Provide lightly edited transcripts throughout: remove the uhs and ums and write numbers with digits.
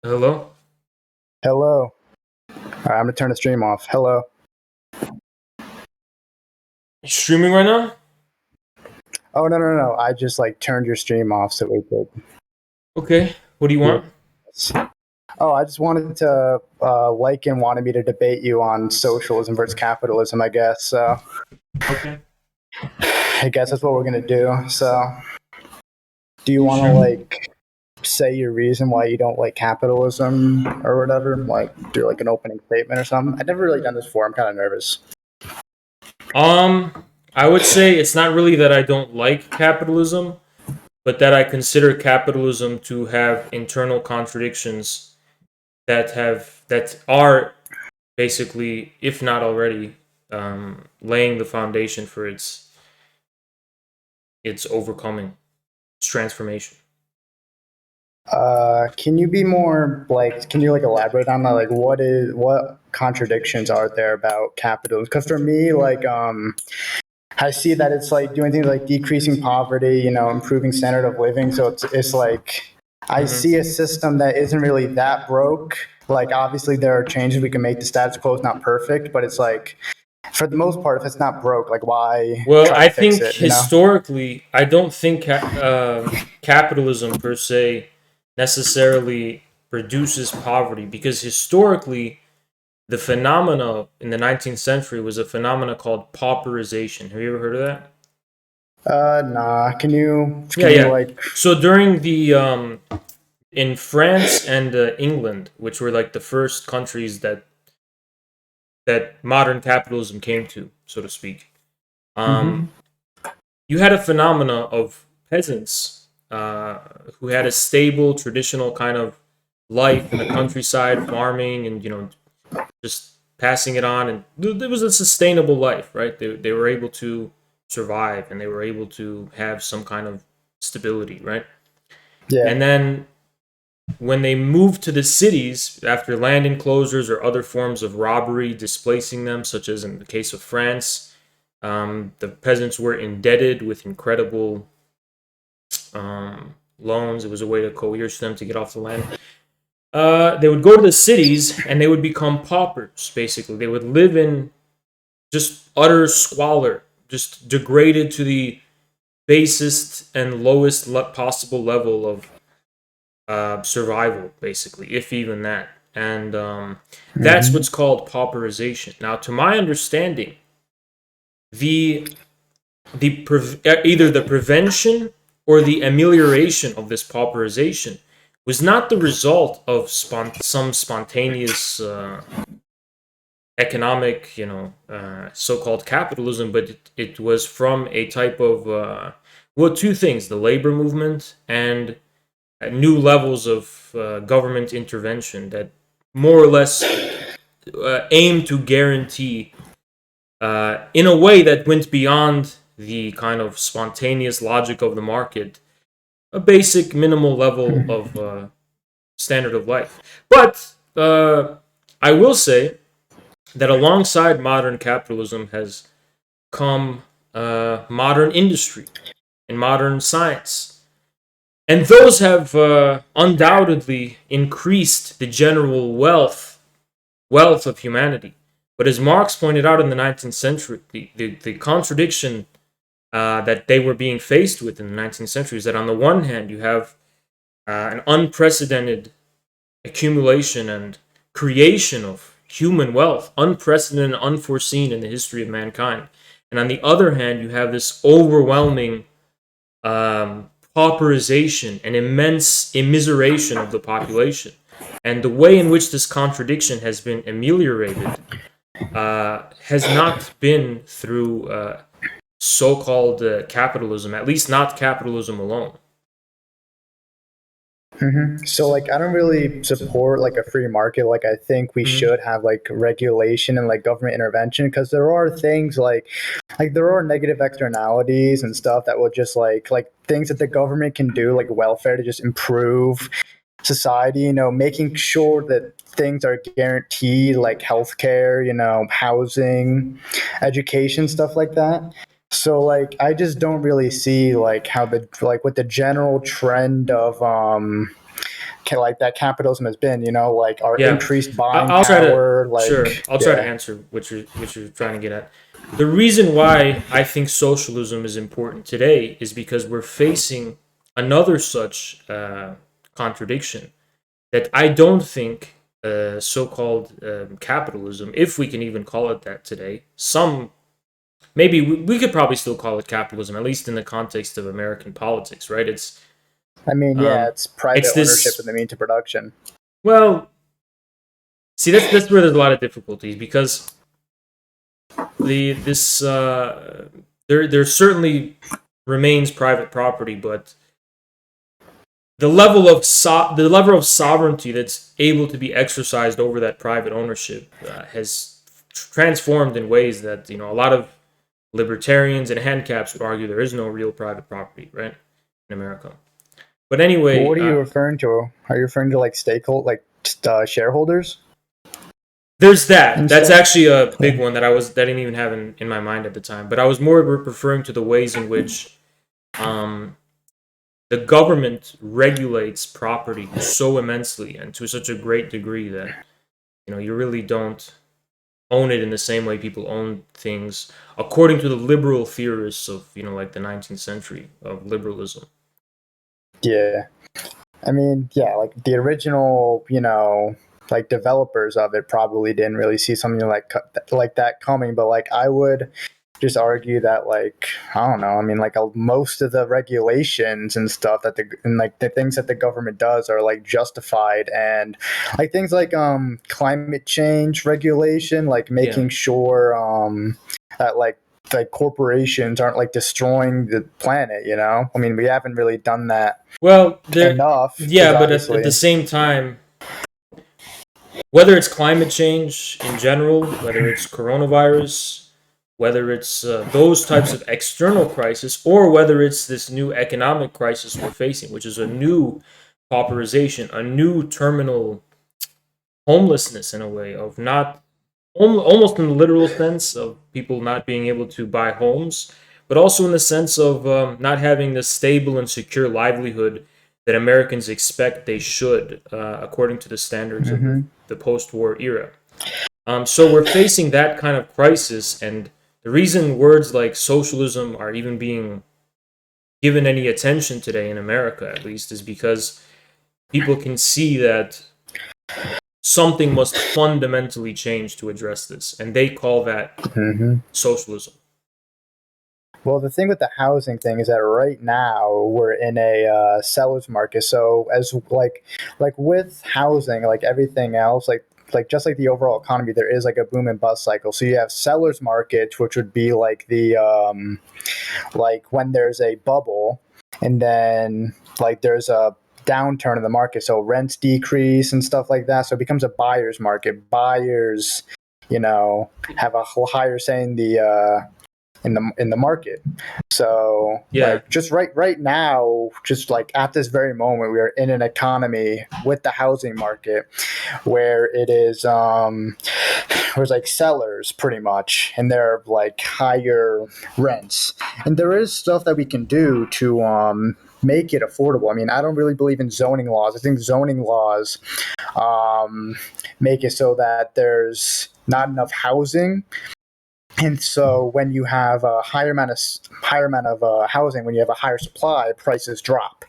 Hello? Hello. All right, I'm gonna turn the stream off. Hello. You streaming right now? Oh no. I just like turned your stream off so we could Okay. What do you hear want? this. Oh, I just wanted to Lycan wanted me to debate you on socialism versus capitalism. I guess so. Okay. I guess that's what we're gonna do. So, do you want to Sure. say your reason why you don't like capitalism or whatever? Like, do like an opening statement or something? I've never really done this before. I'm kind of nervous. Um, I would say it's not really that I don't like capitalism, but that I consider capitalism to have internal contradictions that are basically, if not already, laying the foundation for its overcoming, its transformation. Can you be more like? Can you like elaborate on that? Like, what contradictions are there about capitalism? Because for me, I see that it's like doing things like decreasing poverty, improving standard of living. So it's like I see a hmm system that isn't really that broke. Like, obviously, there are changes we can make. The status quo is not perfect, but it's like for the most part, if it's not broke, like why Well, try to I fix think it? historically, I don't think capitalism per se necessarily produces poverty because historically, the phenomena in the 19th century was a phenomena called pauperization. Have you ever heard of that? Nah. Can you Yeah, can you yeah. like So during the in France and England, which were like the first countries that modern capitalism came to, so to speak. Um, Mhm. you had a phenomena of peasants who had a stable, traditional kind of life in the countryside, farming, and just passing it on, and there was a sustainable life, right? They were able to survive, and they were able to have some kind of stability, right? Yeah. And then when they moved to the cities after land enclosures or other forms of robbery displacing them, such as in the case of France, the peasants were indebted with incredible loans. It was a way to coerce them to get off the land. They would go to the cities and they would become paupers, basically. They would live in just utter squalor, just degraded to the basest and lowest possible level of survival, basically, if even that. And that's Mm-hmm. what's called pauperization. Now, to my understanding, the either the prevention or the amelioration of this pauperization was not the result of some spontaneous economic, so-called capitalism, but it was from a type of well, two things: the labor movement and new levels of government intervention that more or less aim to guarantee, in a way that went beyond the kind of spontaneous logic of the market, a basic minimal level of standard of life. But I will say that alongside modern capitalism has come modern industry and modern science. And those have undoubtedly increased the general wealth of humanity. But as Marx pointed out in the 19th century, the contradiction that they were being faced with in the 19th century is that on the one hand, you have an unprecedented accumulation and creation of human wealth, unprecedented and unforeseen in the history of mankind. And on the other hand, you have this overwhelming pauperization and immense immiseration of the population. And the way in which this contradiction has been ameliorated has not been through so called capitalism, at least not capitalism alone. So like I don't really support like a free market. Like I think we Mhm. should have like regulation and like government intervention because there are things like there are negative externalities and stuff that will just like things that the government can do like welfare to just improve society, making sure that things are guaranteed like healthcare, housing, education, stuff like that. So like I just don't really see like how the like what the general trend of like that capitalism has been, like our Yeah, increased buying I'll try to power, sure. like, I'll try to yeah. answer what you're trying to get at. The reason why I think socialism is important today is because we're facing another such contradiction that I don't think so-called capitalism, if we can even call it that today, maybe we could probably still call it capitalism, at least in the context of American politics, right? I mean, yeah, Um, it's private it's ownership in this. the means of production. Well, see, that's where there's a lot of difficulties because the this there certainly remains private property, but the level of sovereignty that's able to be exercised over that private ownership has transformed in ways that a lot of libertarians and handicaps would argue there is no real private property, right, in America. But Well, anyway, what are you referring to? Are you referring to like stakehold, like shareholders there's that. and That's stuff? actually a big Yeah. one that I didn't even have in my mind at the time. But I was more referring to the ways in which um, the government regulates property so immensely and to such a great degree that you really don't own it in the same way people own things, according to the liberal theorists of like the 19th century of liberalism. Yeah. I mean, yeah, like the original, like developers of it probably didn't really see something like that coming. But like, I would just argue that, like, I don't know. I mean, like, most of the regulations and stuff and like the things that the government does are like justified, and like things like climate change regulation, like Yeah. making sure that like corporations aren't like destroying the planet. I mean, we haven't really done that Well, enough because yeah, but at the obviously. same time, whether it's climate change in general, whether it's coronavirus, whether it's those types of external crisis, or whether it's this new economic crisis we're facing, which is a new pauperization, a new terminal homelessness in a way of not almost in the literal sense of people not being able to buy homes, but also in the sense of not having the stable and secure livelihood that Americans expect they should, according to the standards of Hmm. the post-war era. So we're facing that kind of crisis, and the reason words like socialism are even being given any attention today in America, at least, is because people can see that something must fundamentally change to address this, and they call that Hmm. socialism. Well, the thing with the housing thing is that right now we're in a seller's market. So as like with housing, like everything else, like just like the overall economy, there is like a boom and bust cycle. So you have seller's markets, which would be like the like when there's a bubble, and then like there's a downturn in the market, so rents decrease and stuff like that. So it becomes a buyer's market. Buyers, have a higher say in the market. So Yeah, like just right now, just like at this very moment, we are in an economy with the housing market where it is where's like sellers pretty much, and they're like higher rents, and there is stuff that we can do to make it affordable. I mean, I don't really believe in zoning laws. I think zoning laws make it so that there's not enough housing, and so when you have a higher amount of housing, when you have a higher supply, prices drop.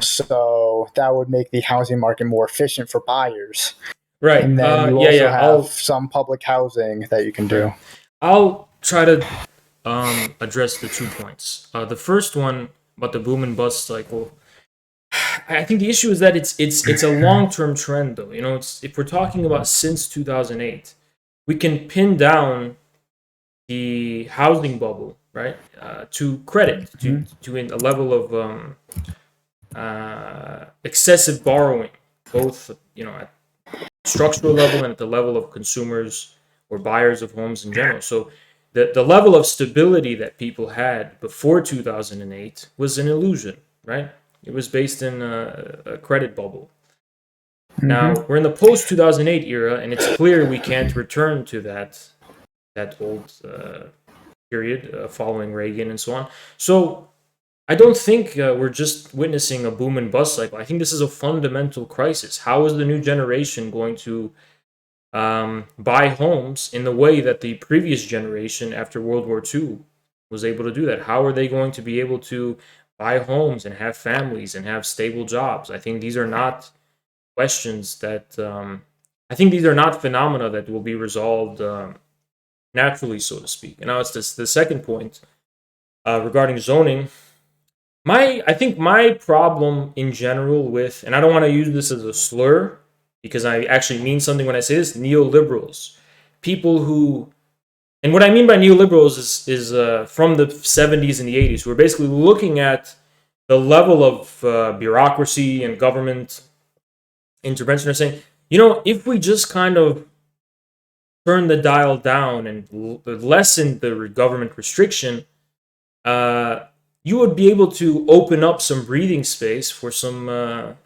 So that would make the housing market more efficient for buyers. right. And then you Yeah, also yeah. have some public housing that you can Right. do. I'll try to address the 2 points. The first one about the boom and bust cycle. I think the issue is that it's a long term trend, though. It's if we're talking about since 2008, we can pin down the housing bubble, right, to credit, to a level of excessive borrowing, both at structural level and at the level of consumers or buyers of homes in general. So the level of stability that people had before 2008 was an illusion, right? It was based in a credit bubble. Mm-hmm. Now we're in the post 2008 era, and it's clear we can't return to that old period following Reagan and so on. So I don't think we're just witnessing a boom and bust cycle. I think this is a fundamental crisis. How is the new generation going to buy homes in the way that the previous generation after World War II was able to do that? How are they going to be able to buy homes and have families and have stable jobs? I think these are not questions that I think these are not phenomena that will be resolved naturally, so to speak. And now it's this the second point regarding zoning. I think my problem in general with, and I don't want to use this as a slur because I actually mean something when I say this, neoliberals, people who, and what I mean by neoliberals is from the 70s and the 80s, who are basically looking at the level of bureaucracy and government intervention, are saying, if we just kind of turn the dial down and lessen the government restriction, you would be able to open up some breathing space for some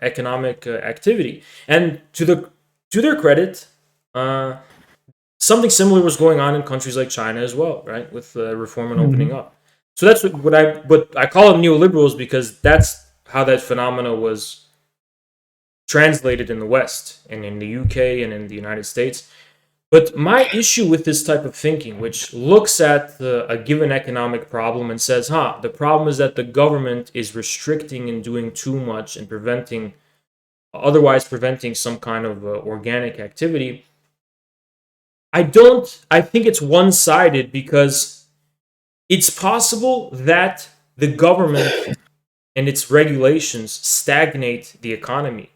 economic activity. And to their credit, something similar was going on in countries like China as well, right, with reform and opening Mhm. up. So that's what I call them neoliberals because that's how that phenomena was translated in the West and in the UK and in the United States. But my issue with this type of thinking, which looks at a given economic problem and says, the problem is that the government is restricting and doing too much and otherwise preventing some kind of organic activity. I think it's one sided because it's possible that the government and its regulations stagnate the economy.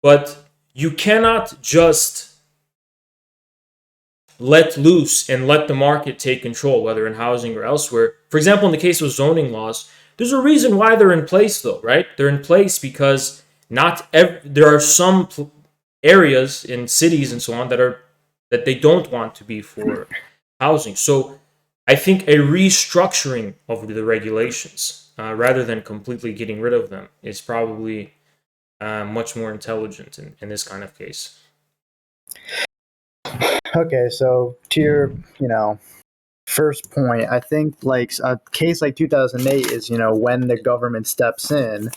But you cannot just let loose and let the market take control, whether in housing or elsewhere. For example, in the case of zoning laws, there's a reason why they're in place, though, right? They're in place because there are some areas in cities and so on that they don't want to be for housing. So I think a restructuring of the regulations rather than completely getting rid of them is probably much more intelligent in this kind of case. Okay, so to your, first point, I think like a case like 2008 is, when the government steps in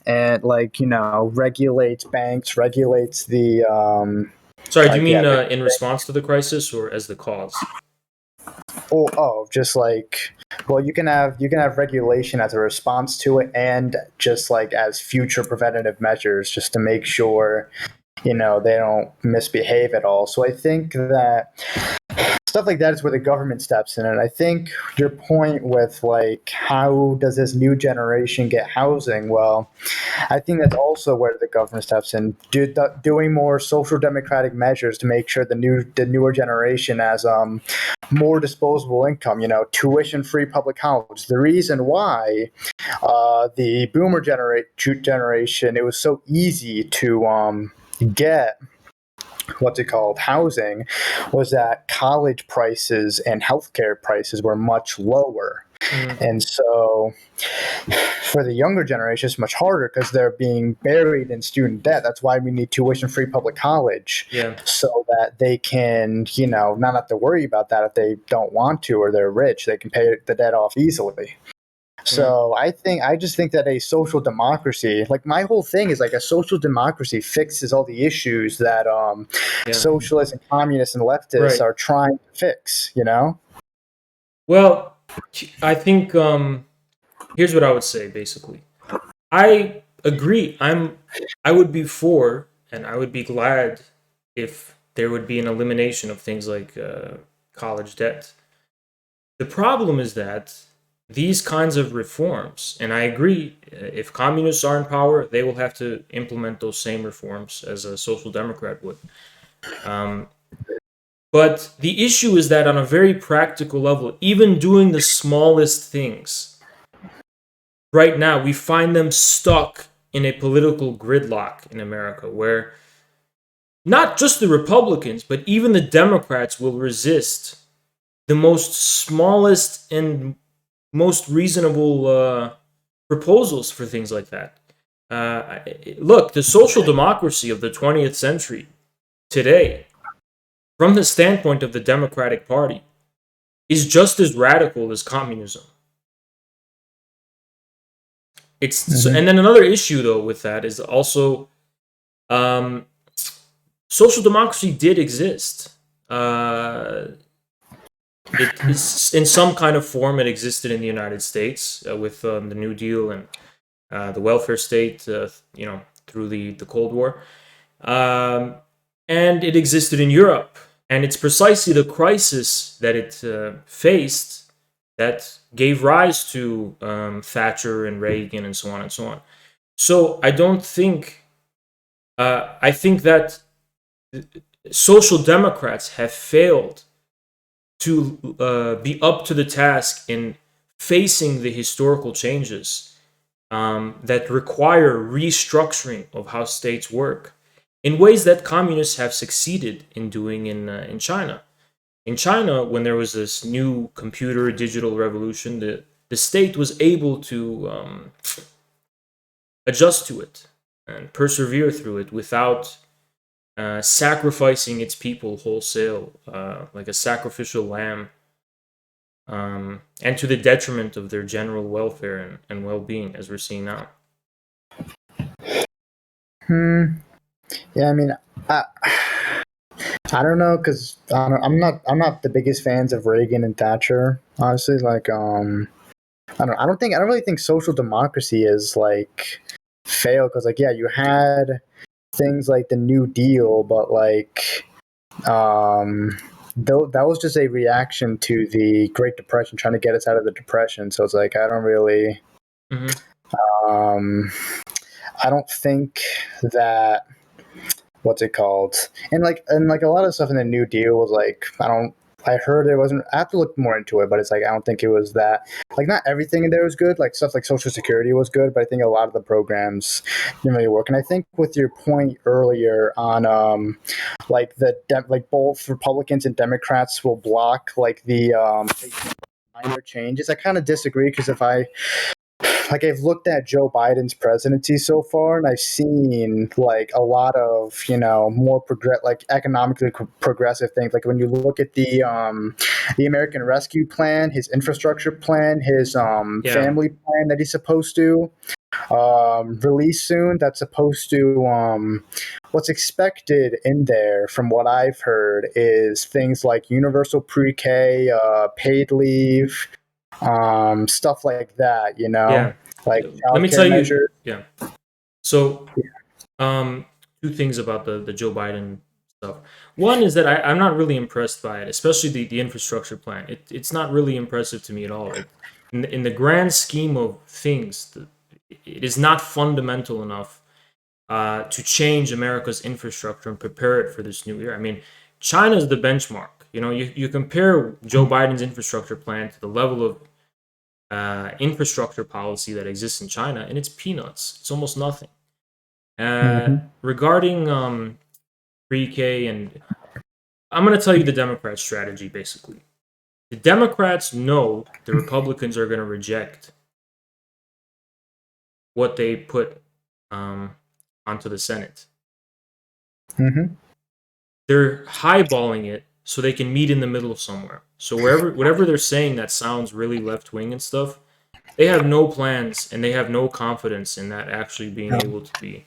and regulates banks, regulates the Sorry, do you like mean yeah, in response to the crisis or as the cause? just like, well, you can have regulation as a response to it and just like as future preventative measures just to make sure they don't misbehave at all. So I think that stuff like that is where the government steps in. And I think your point with like how does this new generation get housing? Well, I think that's also where the government steps in, doing more social democratic measures to make sure the newer generation has more disposable income. Tuition free public college. The reason why the boomer generation, it was so easy to get what's it called housing, was that college prices and healthcare prices were much lower. Mm, And so for the younger generation, it's much harder because they're being buried in student debt. That's why we need tuition free public college yeah. so that they can, not have to worry about that if they don't want to or they're rich. They can pay the debt off easily. Mm, So I just think that a social democracy, like my whole thing is like a social democracy fixes all the issues that yeah. socialists and communists and leftists Right. are trying to fix. Well, I think here's what I would say basically. I agree. I would be for and I would be glad if there would be an elimination of things like college debt. The problem is that these kinds of reforms, and I agree, if communists are in power, they will have to implement those same reforms as a social democrat would. Um, but the issue is that on a very practical level, even doing the smallest things, right now we find them stuck in a political gridlock in America where not just the Republicans, but even the Democrats will resist the most smallest and most reasonable proposals for things like that. Look, the social democracy of the 20th century today, from the standpoint of the Democratic Party, is just as radical as communism. Mm-hmm. And then another issue though with that is also um, social democracy did exist. It is in some kind of form. It existed in the United States with the New Deal and the welfare state. Through the Cold War, um, and it existed in Europe. And it's precisely the crisis that it faced that gave rise to Thatcher and Reagan and so on and so on. So I don't think. I think that social democrats have failed to be up to the task in facing the historical changes that require restructuring of how states work in ways that communists have succeeded in doing in China. In China, when there was this new computer digital revolution, the state was able to adjust to it and persevere through it without sacrificing its people wholesale, like a sacrificial lamb, and to the detriment of their general welfare and well-being, as we're seeing now. Yeah, I mean, I, I don't know because I'm not the biggest fans of Reagan and Thatcher. Honestly, like I don't really think social democracy is like failed because like yeah, you had things like the New Deal, but like though that was just a reaction to the Great Depression, trying to get us out of the depression. So it's like I don't really Mm-hmm. um I don't think that what's it called? And like a lot of stuff in the New Deal was like I heard it wasn't. I have to look more into it, but it's like I don't think it was that. Like not everything in there was good. Like stuff like Social Security was good, but I think a lot of the programs didn't really work. And I think with your point earlier on, like like both Republicans and Democrats will block like the minor changes. I kind of disagree because if I like I've looked at Joe Biden's presidency so far, and I've seen like a lot of more like economically progressive things. Like when you look at the American Rescue Plan, his infrastructure plan, his Yeah, family plan that he's supposed to release soon. That's supposed to what's expected in there, from what I've heard, is things like universal pre-K, paid leave, stuff like that, yeah. like Let me childcare tell you. measures. Yeah. So, um, two things about the Joe Biden stuff. One is that I'm not really impressed by it, especially the infrastructure plan. It's not really impressive to me at all. In the grand scheme of things, it is not fundamental enough to change America's infrastructure and prepare it for this new era. I mean, China is the benchmark. You compare Joe Biden's infrastructure plan to the level of infrastructure policy that exists in China, and it's peanuts. It's almost nothing. Mm-hmm. Regarding pre-K, and I'm going to tell you the Democrat strategy. Basically, the Democrats know the Republicans are going to reject what they put um, onto the Senate. Mm-hmm. They're highballing it so they can meet in the middle somewhere. So whatever they're saying that sounds really left wing and stuff, they have no plans and they have no confidence in that actually being able to be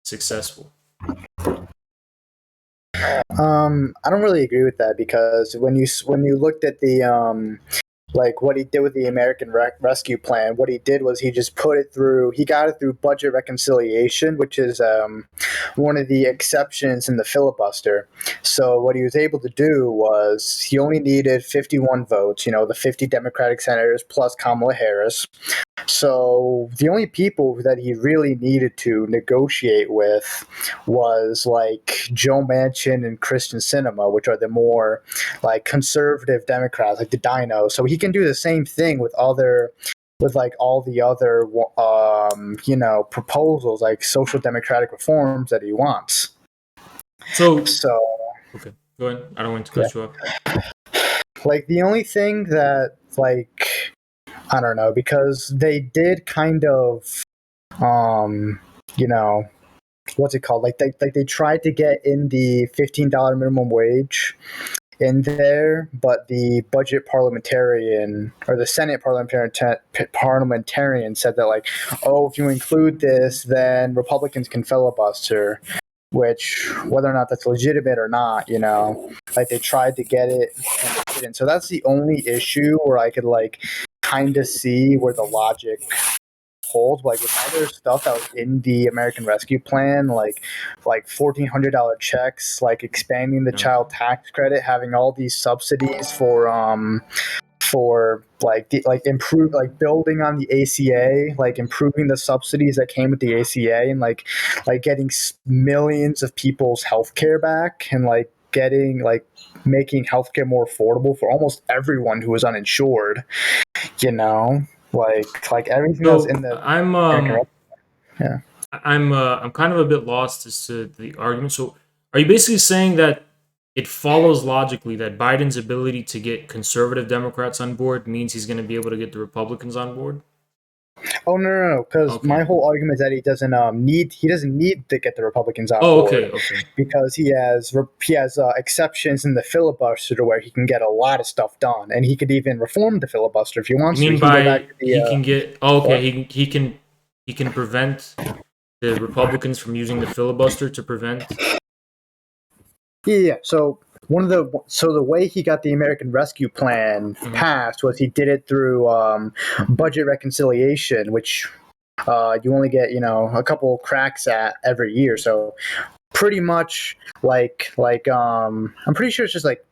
successful. I don't really agree with that because when you looked at the like what he did with the American Rescue Plan, what he did was he just put it through. He got it through budget reconciliation, which is one of the exceptions in the filibuster. So what he was able to do was he only needed 51 votes. The 50 Democratic senators plus Kamala Harris. So the only people that he really needed to negotiate with was like Joe Manchin and Christian Sinema, which are the more like conservative Democrats, like the Dinos. So he can do the same thing with like all the other proposals, like social democratic reforms that he wants. So So okay, go ahead. I don't want to yeah, cut you off. like the only thing that like I don't know, because they did kind of um you know what's it called, like they tried to get in the $15 minimum wage in there, but the budget parliamentarian or the Senate parliamentarian said that, like, oh, if you include this, then Republicans can filibuster. Which, whether or not that's legitimate or not, like they tried to get it and they didn't. So that's the only issue where I could like kind of see where the logic holds. Like with other stuff that was in the American Rescue Plan, like $1,400 checks, like expanding the child tax credit, having all these subsidies for like improve like building on the ACA, like improving the subsidies that came with the ACA, and like getting millions of people's healthcare back, and like getting like making healthcare more affordable for almost everyone who was uninsured. You know, like everything that's So in the I'm American um yeah. I'm kind of a bit lost as to the argument. So are you basically saying that it follows logically that Biden's ability to get conservative Democrats on board means he's going to be able to get the Republicans on board? Oh no, because Okay. my whole argument is that he doesn't need to get the Republicans on Oh, board okay, okay. because he has exceptions in the filibuster to where he can get a lot of stuff done, and he could even reform the filibuster if he You wants to. mean He can go back by to the he can get? Oh, okay, what? he can prevent the Republicans from using the filibuster to prevent. Yeah. So the way he got the American Rescue Plan Mhm. passed was he did it through budget reconciliation, which you only get a couple cracks at every year. So pretty much I'm pretty sure it's just like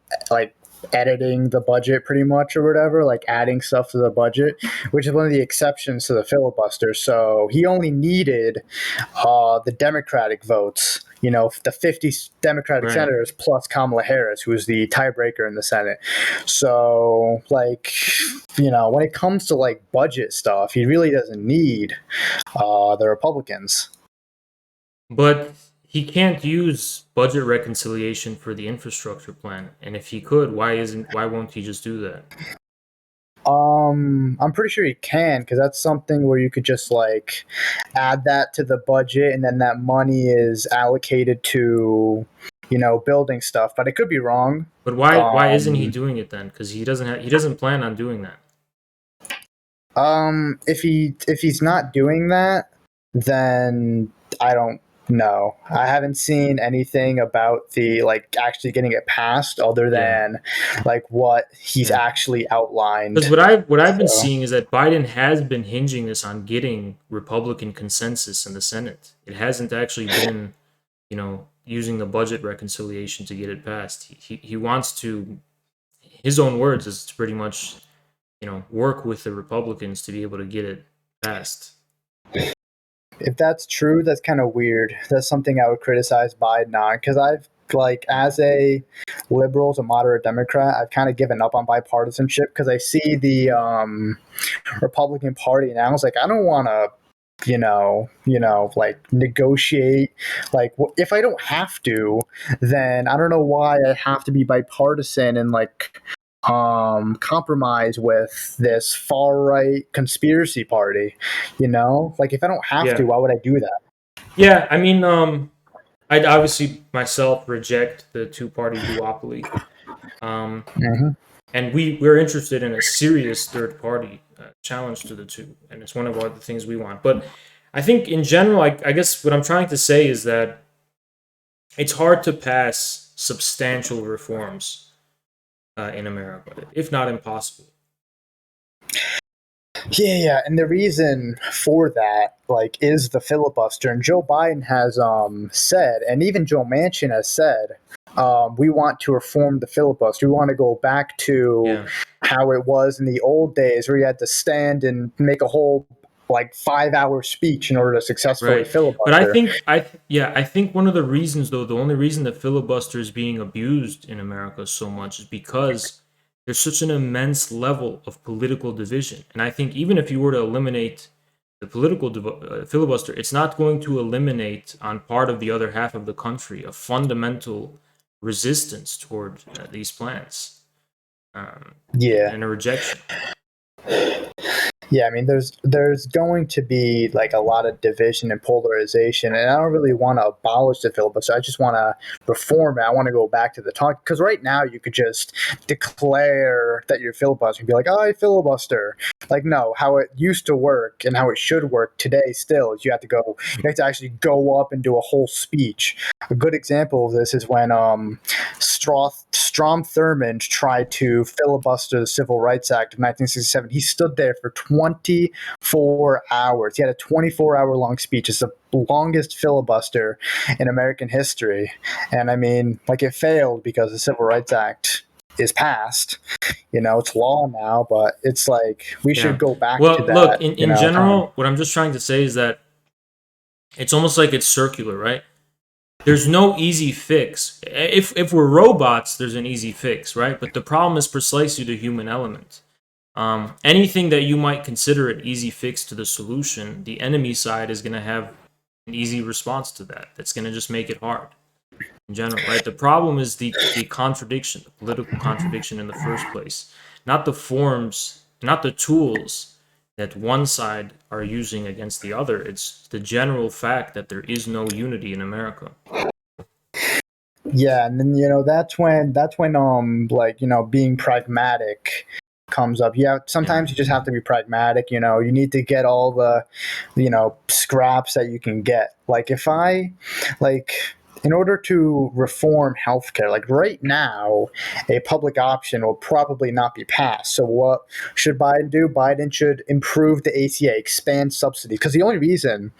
editing the budget pretty much or whatever, like adding stuff to the budget, which is one of the exceptions to the filibuster. So he only needed the Democratic votes, the 50 Democratic Right. senators plus Kamala Harris, who is the tiebreaker in the Senate. So when it comes to like budget stuff, he really doesn't need the Republicans. But he can't use budget reconciliation for the infrastructure plan. And if he could, why won't he just do that? I'm pretty sure you can because that's something where you could just like add that to the budget, and then that money is allocated to building stuff. But I could be wrong. But why isn't he Um, doing it then? Because he doesn't plan on doing that. if he's not doing that, then I don't know. I haven't seen anything about the like actually getting it passed other Yeah. than like what he's Yeah. actually outlined. Because what I've been So seeing is that Biden has been hinging this on getting Republican consensus in the Senate. It hasn't actually been, using the budget reconciliation to get it passed. He wants to, his own words is to pretty much, work with the Republicans to be able to get it passed. if that's true, that's kind of weird. That's something I would criticize Biden on because I've like as a liberal to moderate Democrat, I've kind of given up on bipartisanship because I see the Republican Party and I was like, I don't want to like negotiate. Like, if I don't have to, then I don't know why I have to be bipartisan and like compromise with this far right conspiracy party. Like if I don't have to, Yeah. why would I do that? Yeah. I mean, I'd obviously myself reject the two-party duopoly. Um, Mm-hmm. and we're interested in a serious third party challenge to the two, and it's one of the things we want. But I think in general, I guess what I'm trying to say is that it's hard to pass substantial reforms in America, if not impossible. Yeah, and the reason for that, like, is the filibuster. And Joe Biden has said, and even Joe Manchin has said, we want to reform the filibuster. We want to go back to Yeah, how it was in the old days, where you had to stand and make a whole like 5-hour speech in order to successfully right. But I filibuster. think I think one of the reasons, though, the only reason the filibuster is being abused in America so much is because there's such an immense level of political division. And I think even if you were to eliminate the political filibuster, it's not going to eliminate on part of the other half of the country a fundamental resistance toward these plans, Yeah. and a rejection. Yeah, I mean, there's going to be like a lot of division and polarization, and I don't really want to abolish the filibuster. I just want to reform it. I want to go back to the talk because right now you could just declare that you're filibustering, be like, "Oh, I filibuster." Like, no, how it used to work and how it should work today still is you have to actually go up and do a whole speech. A good example of this is when Strom Thurmond tried to filibuster the Civil Rights Act of 1967. He stood there for 24 hours. He had a 24-hour long speech. It's the longest filibuster in American history. And I mean, like, it failed because the Civil Rights Act is passed. It's law now, but it's like we should Yeah. go back to Well, look, that, in time. general, what I'm just trying to say is that it's almost like it's circular, right? There's no easy fix. If we're robots, there's an easy fix, right? But the problem is precisely the human element. Anything that you might consider an easy fix to the solution, the enemy side is going to have an easy response to that. That's going to just make it hard in general, right? The problem is the contradiction, the political contradiction in the first place, not the forms, not the tools that one side are using against the other. It's the general fact that there is no unity in America. Yeah, and then that's when like being pragmatic comes up. Yeah, Yeah. sometimes you just have to be pragmatic. You need to get all the scraps that you can get. Like if I like in order to reform healthcare, like right now, a public option will probably not be passed. So what should Biden do? Biden should improve the ACA, expand subsidy, because the only reason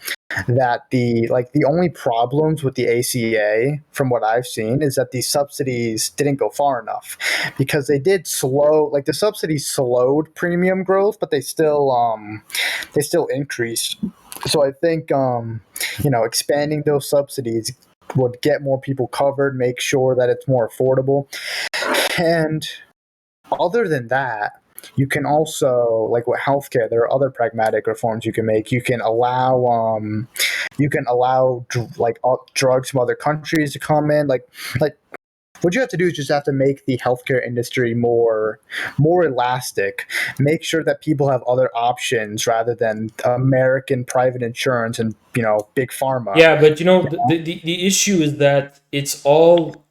that the only problems with the ACA from what I've seen is that the subsidies didn't go far enough because they did slow like the subsidies slowed premium growth, but they still increased. So I think expanding those subsidies would get more people covered, make sure that it's more affordable. And other than that, you can also like with healthcare, there are other pragmatic reforms you can make. You can allow drugs from other countries to come in. Like what you have to do is just have to make the healthcare industry more elastic. Make sure that people have other options rather than American private insurance and big pharma. Yeah, but the issue is that it's all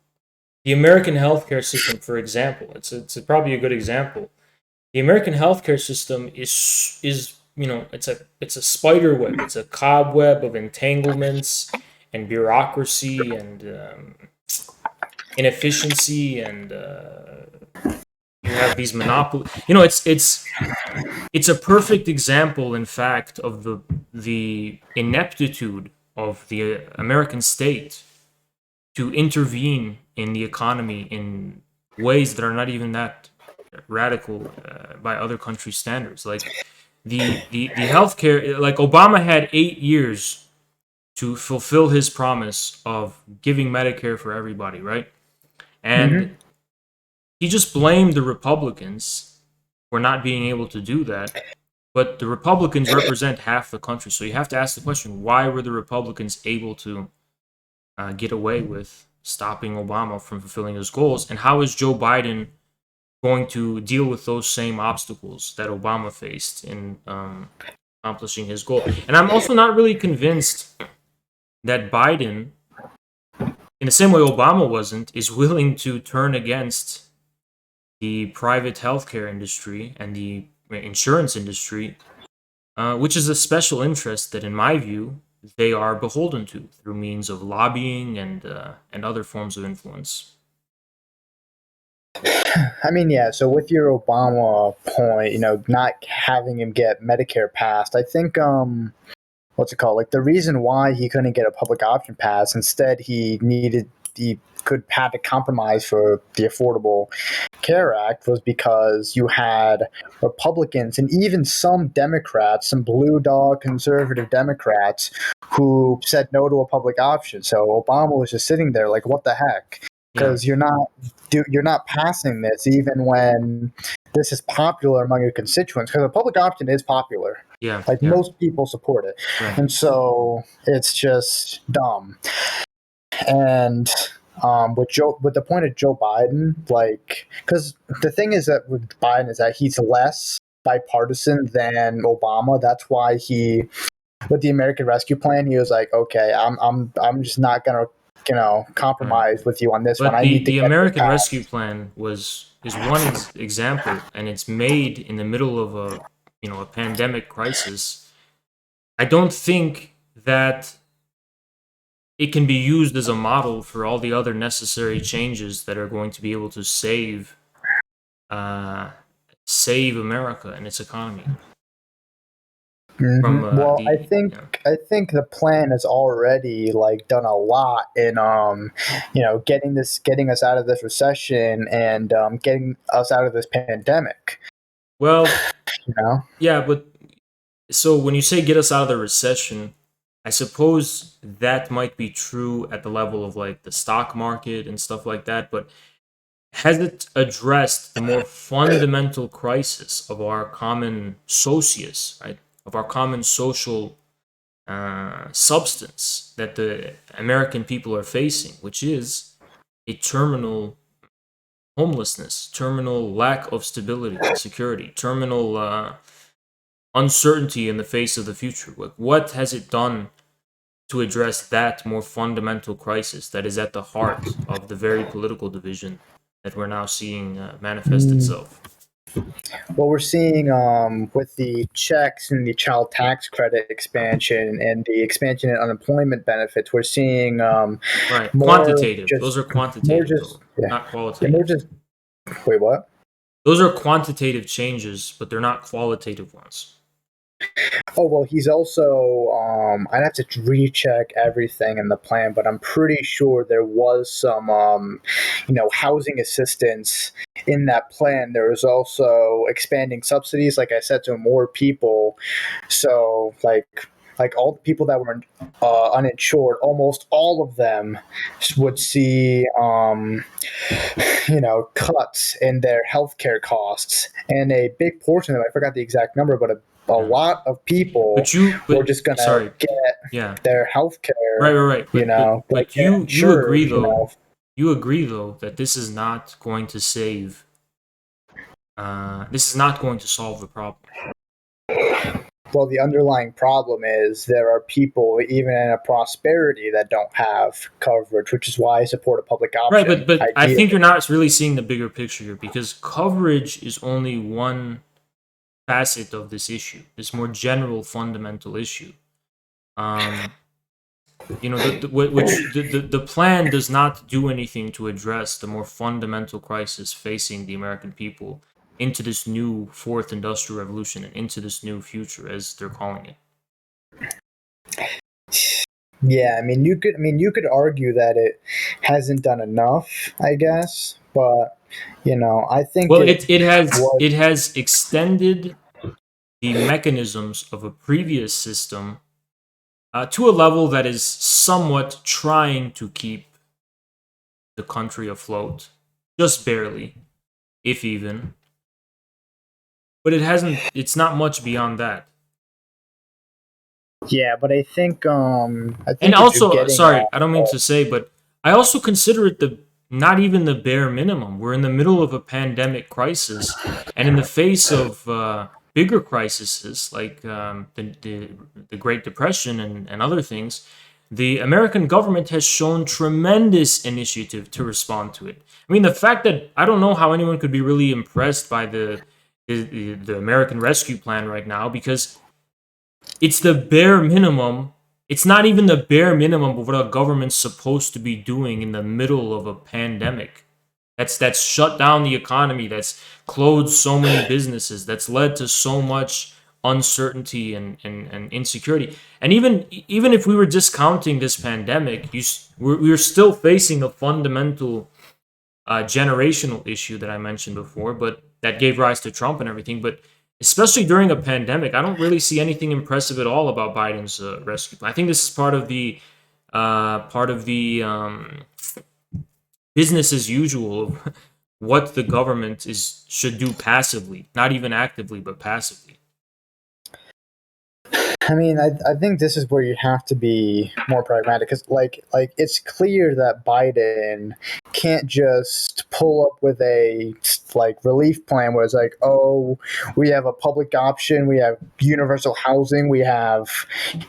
the American healthcare system, for example. It's probably a good example. The American healthcare system is it's a spider web. It's a cobweb of entanglements and bureaucracy and inefficiency, and you have these monopoly. It's a perfect example, in fact, of the ineptitude of the American state to intervene in the economy in ways that are not even that radical by other countries' standards. Like the healthcare, like Obama had 8 years to fulfill his promise of giving Medicare for everybody, right? And Hmm. he just blamed the Republicans for not being able to do that. But the Republicans represent half the country, so you have to ask the question: why were the Republicans able to get away with stopping Obama from fulfilling his goals? And how is Joe Biden going to deal with those same obstacles that Obama faced in accomplishing his goal? And I'm also not really convinced that Biden, in the same way Obama wasn't, is willing to turn against the private healthcare industry and the insurance industry, which is a special interest that, in my view, they are beholden to through means of lobbying and other forms of influence. I mean, yeah. So with your Obama point, not having him get Medicare passed, I think what's it called? Like the reason why he couldn't get a public option pass, instead he could have a compromise for the Affordable Care Act, was because you had Republicans and even some Democrats, some blue dog conservative Democrats, who said no to a public option. So Obama was just sitting there like, what the heck? Yeah, Because you're not passing this even when this is popular among your constituents, because a public option is popular. yeah, Like yeah, most people support it. right. And so it's just dumb. And with the point of Joe Biden, like, because the thing is that with Biden is that he's less bipartisan than Obama. That's why he, with the American Rescue Plan, he was like, okay, I'm just not gonna, Right. compromise with you on this one. But I need to the get this American Rescue passed. Plan is one example, and it's made in the middle of a pandemic crisis. I don't think that it can be used as a model for all the other necessary changes that are going to be able to uh, save America and its economy from Well, I the think I think the plan has already like done a lot in getting us out of this recession and getting us out of this pandemic. well, You know. yeah, but so when you say get us out of the recession, I suppose that might be true at the level of like the stock market and stuff like that, but has it addressed the more fundamental crisis of our common socius, right? Of our common social substance that the American people are facing, which is a terminal homelessness, terminal lack of stability and security, terminal uncertainty in the face of the future. What has it done to address that more fundamental crisis that is at the heart of the very political division that we're now seeing manifest Mm. itself? What we're seeing with the checks and the child tax credit expansion and the expansion in unemployment benefits, we're seeing Right, more quantitative. Those just are more quantitative, just though, yeah, not yeah more qualitative. just wait what? Those are quantitative changes, but they're not qualitative ones. Oh well, he's also. I'd have to recheck everything in the plan, but I'm pretty sure there was some, housing assistance in that plan. There was also expanding subsidies, like I said, to more people. So, like all the people that were uninsured, almost all of them would see, cuts in their healthcare costs, and a big portion of them, I forgot the exact number, but a Yeah. lot of people were But just gonna sorry, get yeah, their healthcare, right. like But get you agree insured, though. You agree though that this is not going to save. This is not going to solve the problem. Well, the underlying problem is there are people, even in a prosperity, that don't have coverage, which is why I support a public Right, option. but I think Ideally, you're not really seeing the bigger picture here because coverage is only one facet of this issue, this more general fundamental issue. Um, the plan does not do anything to address the more fundamental crisis facing the American people into this new fourth industrial revolution and into this new future, as they're calling it. yeah. I mean, you could argue that it hasn't done enough, I guess, but I think Well, it was. it has extended the mechanisms of a previous system to a level that is somewhat trying to keep the country afloat, just barely, if even. But it hasn't. It's not much beyond that. Yeah, but I And think what you're also, getting sorry, at. I don't mean to say, but I also consider it the not even the bare minimum. We're in the middle of a pandemic crisis, and in the face of bigger crises like the Great Depression and other things, the American government has shown tremendous initiative to respond to it. I mean, the fact that I don't know how anyone could be really impressed by the American Rescue Plan right now because it's the bare minimum. It's not even the bare minimum of what a government's supposed to be doing in the middle of a pandemic. That's shut down the economy. That's closed so many businesses. That's led to so much uncertainty and insecurity. And even if we were discounting this pandemic, we're still facing a fundamental generational issue that I mentioned before, but that gave rise to Trump and everything. But especially during a pandemic, I don't really see anything impressive at all about Biden's rescue plan. I think this is part of the business as usual of what the government should do passively, not even actively, but passively. I mean, I think this is where you have to be more pragmatic because, like it's clear that Biden can't just pull up with a like relief plan where it's like, oh, we have a public option, we have universal housing, we have,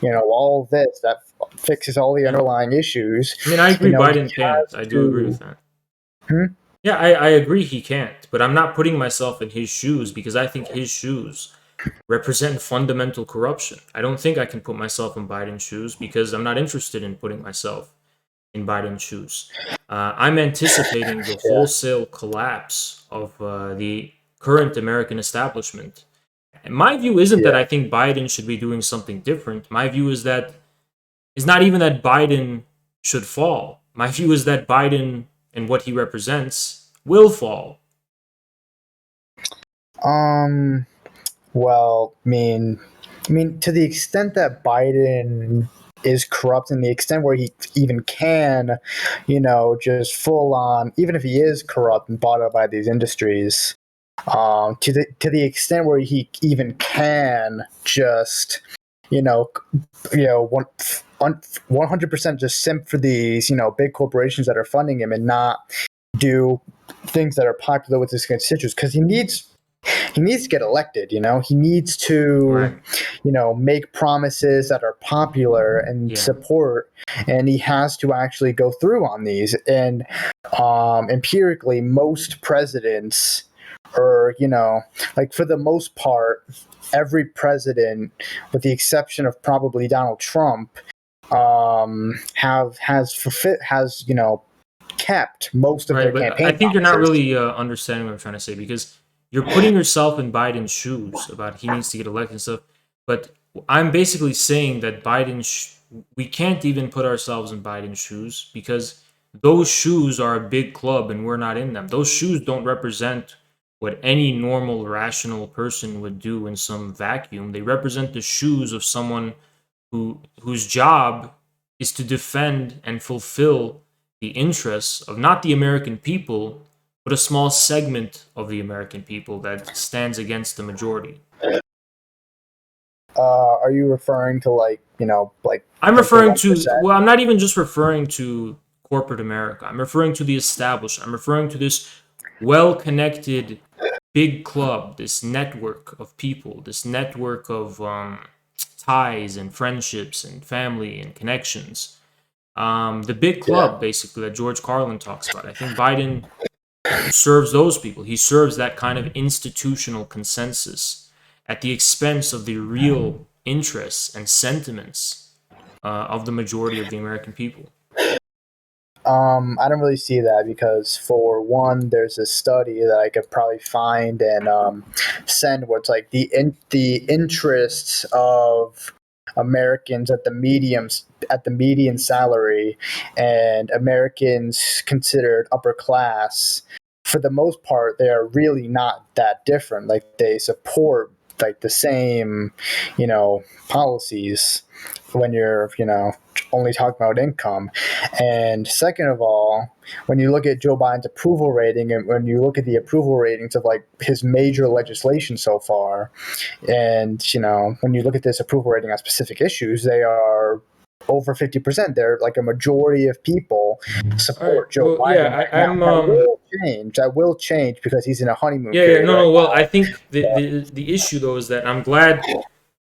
all this that fixes all the Yeah. underlying issues. I mean, I agree He Biden can't. has I do agree with to. that. Hmm? Yeah, I agree he can't, but I'm not putting myself in his shoes because I think his shoes represent fundamental corruption. I don't think I can put myself in Biden's shoes because I'm not interested in putting myself in Biden's shoes. I'm anticipating the Yeah, wholesale collapse of the current American establishment. And my view isn't that yeah. I think Biden should be doing something different. My view is not even that Biden should fall. My view is that Biden and what he represents will fall. Um. Well, I mean, to the extent that Biden is corrupt, and the extent where he even can, just full on, even if he is corrupt and bought up by these industries, to the extent where he even can just, you know, one. 100% just simp for these big corporations that are funding him and not do things that are popular with his constituents because he needs to get elected. He needs to Right. make promises that are popular and Yeah. support, and he has to actually go through on these. And empirically, most presidents, or like for the most part, every president, with the exception of probably Donald Trump, have has kept most of Right, their but I campaign think you're not promises. really understanding what I'm trying to say because you're putting yourself in Biden's shoes about he needs to get elected and stuff. But I'm basically saying that we can't even put ourselves in Biden's shoes because those shoes are a big club and we're not in them. Those shoes don't represent what any normal, rational person would do in some vacuum. They represent the shoes of someone whose job is to defend and fulfill the interests of not the American people, but a small segment of the American people that stands against the majority. Are you referring to like I'm like the referring one to, percent? well, I'm not even just referring to corporate America. I'm referring to the established. I'm referring to this well connected big club, this network of people, this network of ties and friendships and family and connections. The big Yeah. club, basically, that George Carlin talks about. I think Biden serves those people. He serves that kind of institutional consensus at the expense of the real interests and sentiments of the majority of the American people. I don't really see that because, for one, there's a study that I could probably find and send where it's like the interests of Americans at the median salary and Americans considered upper class. For the most part, they are really not that different. Like, they support like the same, policies when you're only talking about income. And second of all, when you look at Joe Biden's approval rating and when you look at the approval ratings of like his major legislation so far, and when you look at this approval rating on specific issues, they are over 50%. They're like a majority of people All right. support Joe Well, Biden yeah, right I, now. I'm. That will change. That will change because he's in a honeymoon Yeah, yeah. period No, right no. Well, I now. think the issue though is that I'm glad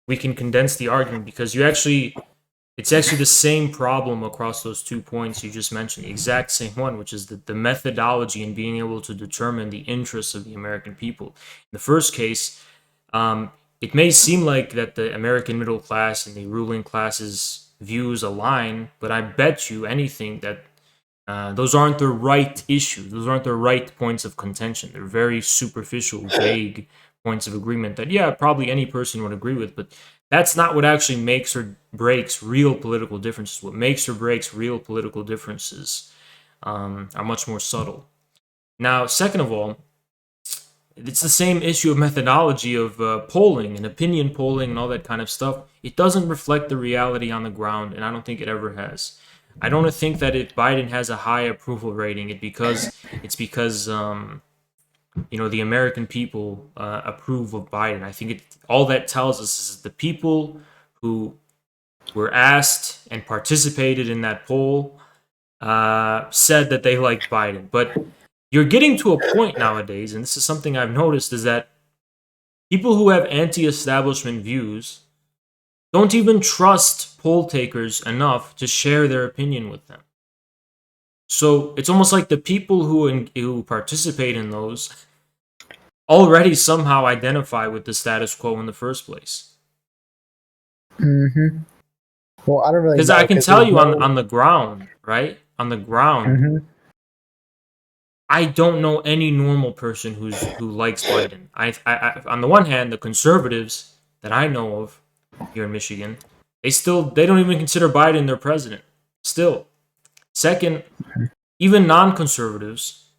we can condense the argument because it's actually the same problem across those 2 points you just mentioned, the exact same one, which is the methodology in being able to determine the interests of the American people. In the first case, it may seem like that the American middle class and the ruling class's views align, but I bet you anything that those aren't the right issues. Those aren't the right points of contention. They're very superficial, vague points of agreement that, yeah, probably any person would agree with, but that's not what actually makes or breaks real political differences. What makes or breaks real political differences are much more subtle. Now, second of all, it's the same issue of methodology of polling and opinion polling and all that kind of stuff. It doesn't reflect the reality on the ground, and I don't think it ever has. I don't think that if Biden has a high approval rating, it's because the American people approve of Biden. I think all that tells us is the people who were asked and participated in that poll said that they liked Biden. But you're getting to a point nowadays, and this is something I've noticed, is that people who have anti-establishment views don't even trust poll takers enough to share their opinion with them. So it's almost like the people who participate in those already somehow identify with the status quo in the first place. Mm-hmm. Well, I don't really Because know I can because tell there's you no. on the ground, right? On the ground, Mm-hmm. I don't know any normal person who likes Biden. On the one hand, the conservatives that I know of here in Michigan, they don't even consider Biden their president. Still, second, even non-conservatives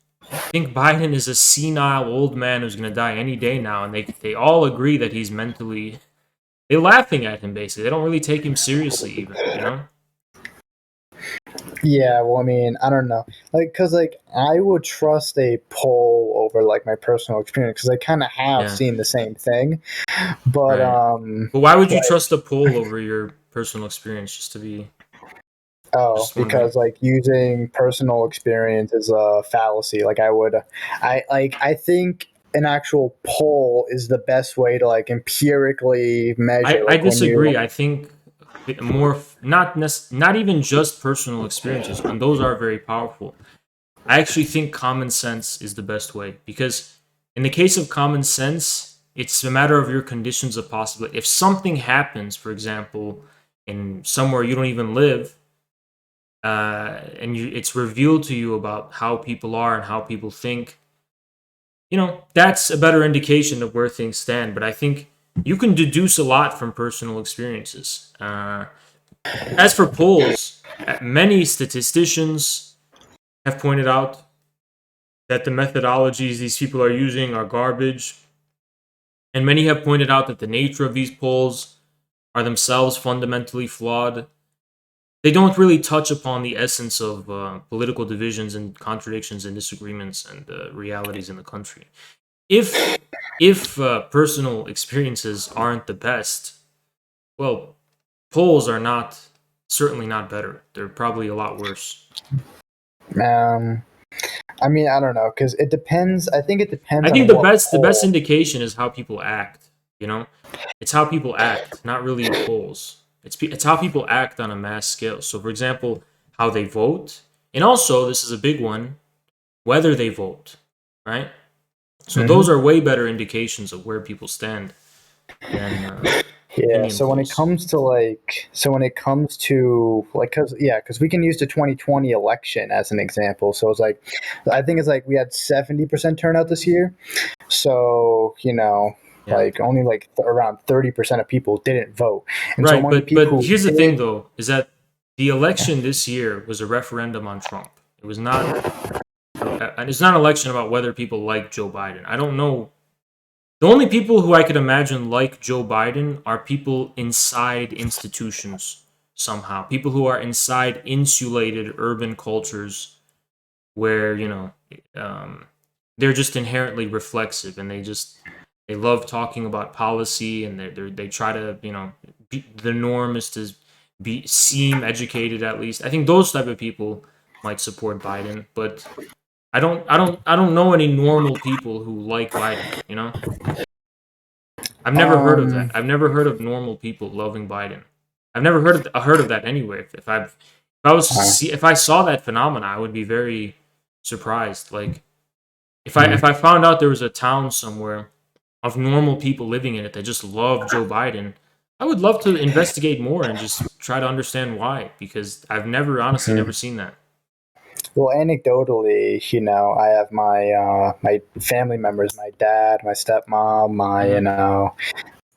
think Biden is a senile old man who's going to die any day now, and they all agree that he's mentally. They're laughing at him basically. They don't really take him seriously, even, you know. Yeah, well, I mean, I don't know, like, cause like I would trust a poll over like my personal experience because I kind of have Yeah, seen the same thing, but right. But why would you like, trust a poll over your personal experience? Just to be, oh, just wondering. because like using personal experience is a fallacy. Like I think an actual poll is the best way to like empirically measure. I Like when you, disagree. I think not even just personal experiences, and those are very powerful. I actually think common sense is the best way because in the case of common sense, it's a matter of your conditions of possibility. If something happens, for example, in somewhere you don't even live, and it's revealed to you about how people are and how people think, that's a better indication of where things stand. But I think you can deduce a lot from personal experiences. As for polls, many statisticians have pointed out that the methodologies these people are using are garbage. And many have pointed out that the nature of these polls are themselves fundamentally flawed. They don't really touch upon the essence of political divisions and contradictions and disagreements and realities in the country. If personal experiences aren't the best, well, polls are not certainly not better. They're probably a lot worse. um, I mean, I don't know because it depends. I think it I depends think on what the best poll. indication is how people act. You know, it's how people act, not really polls. It's how people act on a mass scale. So, for example, how they vote, and also this is a big one, whether they vote, right? So those Mhm. are way better indications of where people stand than Yeah. opinion So when it polls. comes to like, so when it comes to like, because we can use the 2020 election as an example. So it's like, I think it's like we had 70% turnout this year. So Yeah. like only like around 30% of people didn't vote, and so Right, among the but people who here's the thing did, though, is that the election this year was a referendum on Trump. It was not and it's not an election about whether people like Joe Biden. I don't know. The only people who I could imagine like Joe Biden are people inside institutions somehow. People who are inside insulated urban cultures where, um, they're just inherently reflexive and they love talking about policy and they try to, the norm is to seem educated at least. I think those type of people might support Biden, but I don't know any normal people who like Biden, you know? I've never heard of that. um I've never heard of normal people loving Biden. I've never heard of that anywhere. If I saw that phenomena, I would be very surprised. Like if I found out there was a town somewhere of normal people living in it that just love Joe Biden, I would love to investigate more and just try to understand why because I've never honestly never seen that. well, anecdotally, I have my family members, my dad, my stepmom, my Hmm.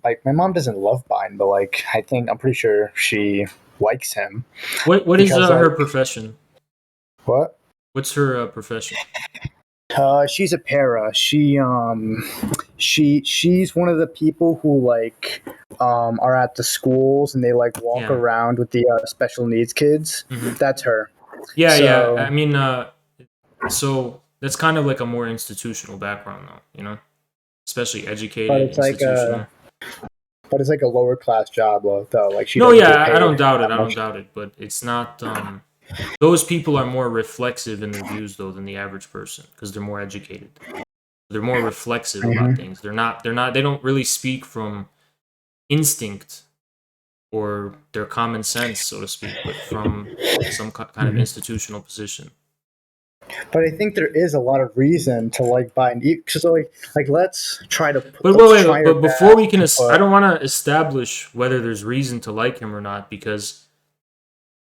like my mom doesn't love Biden, but like I'm pretty sure she likes him What is because her like profession? what. What's her profession? She's a para. She's one of the people who like are at the schools and they like walk Yeah. around with the special needs kids. Hmm. That's her. Yeah, yeah. So, I mean, so that's kind of like a more institutional background, though, especially but educated, it's like institutional. But it's like a lower class job though. Like she No, doesn't get yeah, I paid don't doubt it. that I don't much. doubt it. But it's not. Those people are more reflexive in their views though than the average person because they're more educated. They're more reflexive about Hmm. things. They're not. They're not. They don't really speak from instinct or their common sense, so to speak, but from some kind of Hmm. institutional position. But I think there is a lot of reason to like buy an because like But let's wait, try our but before we best can, to I put. don't want to establish whether there's reason to like him or not because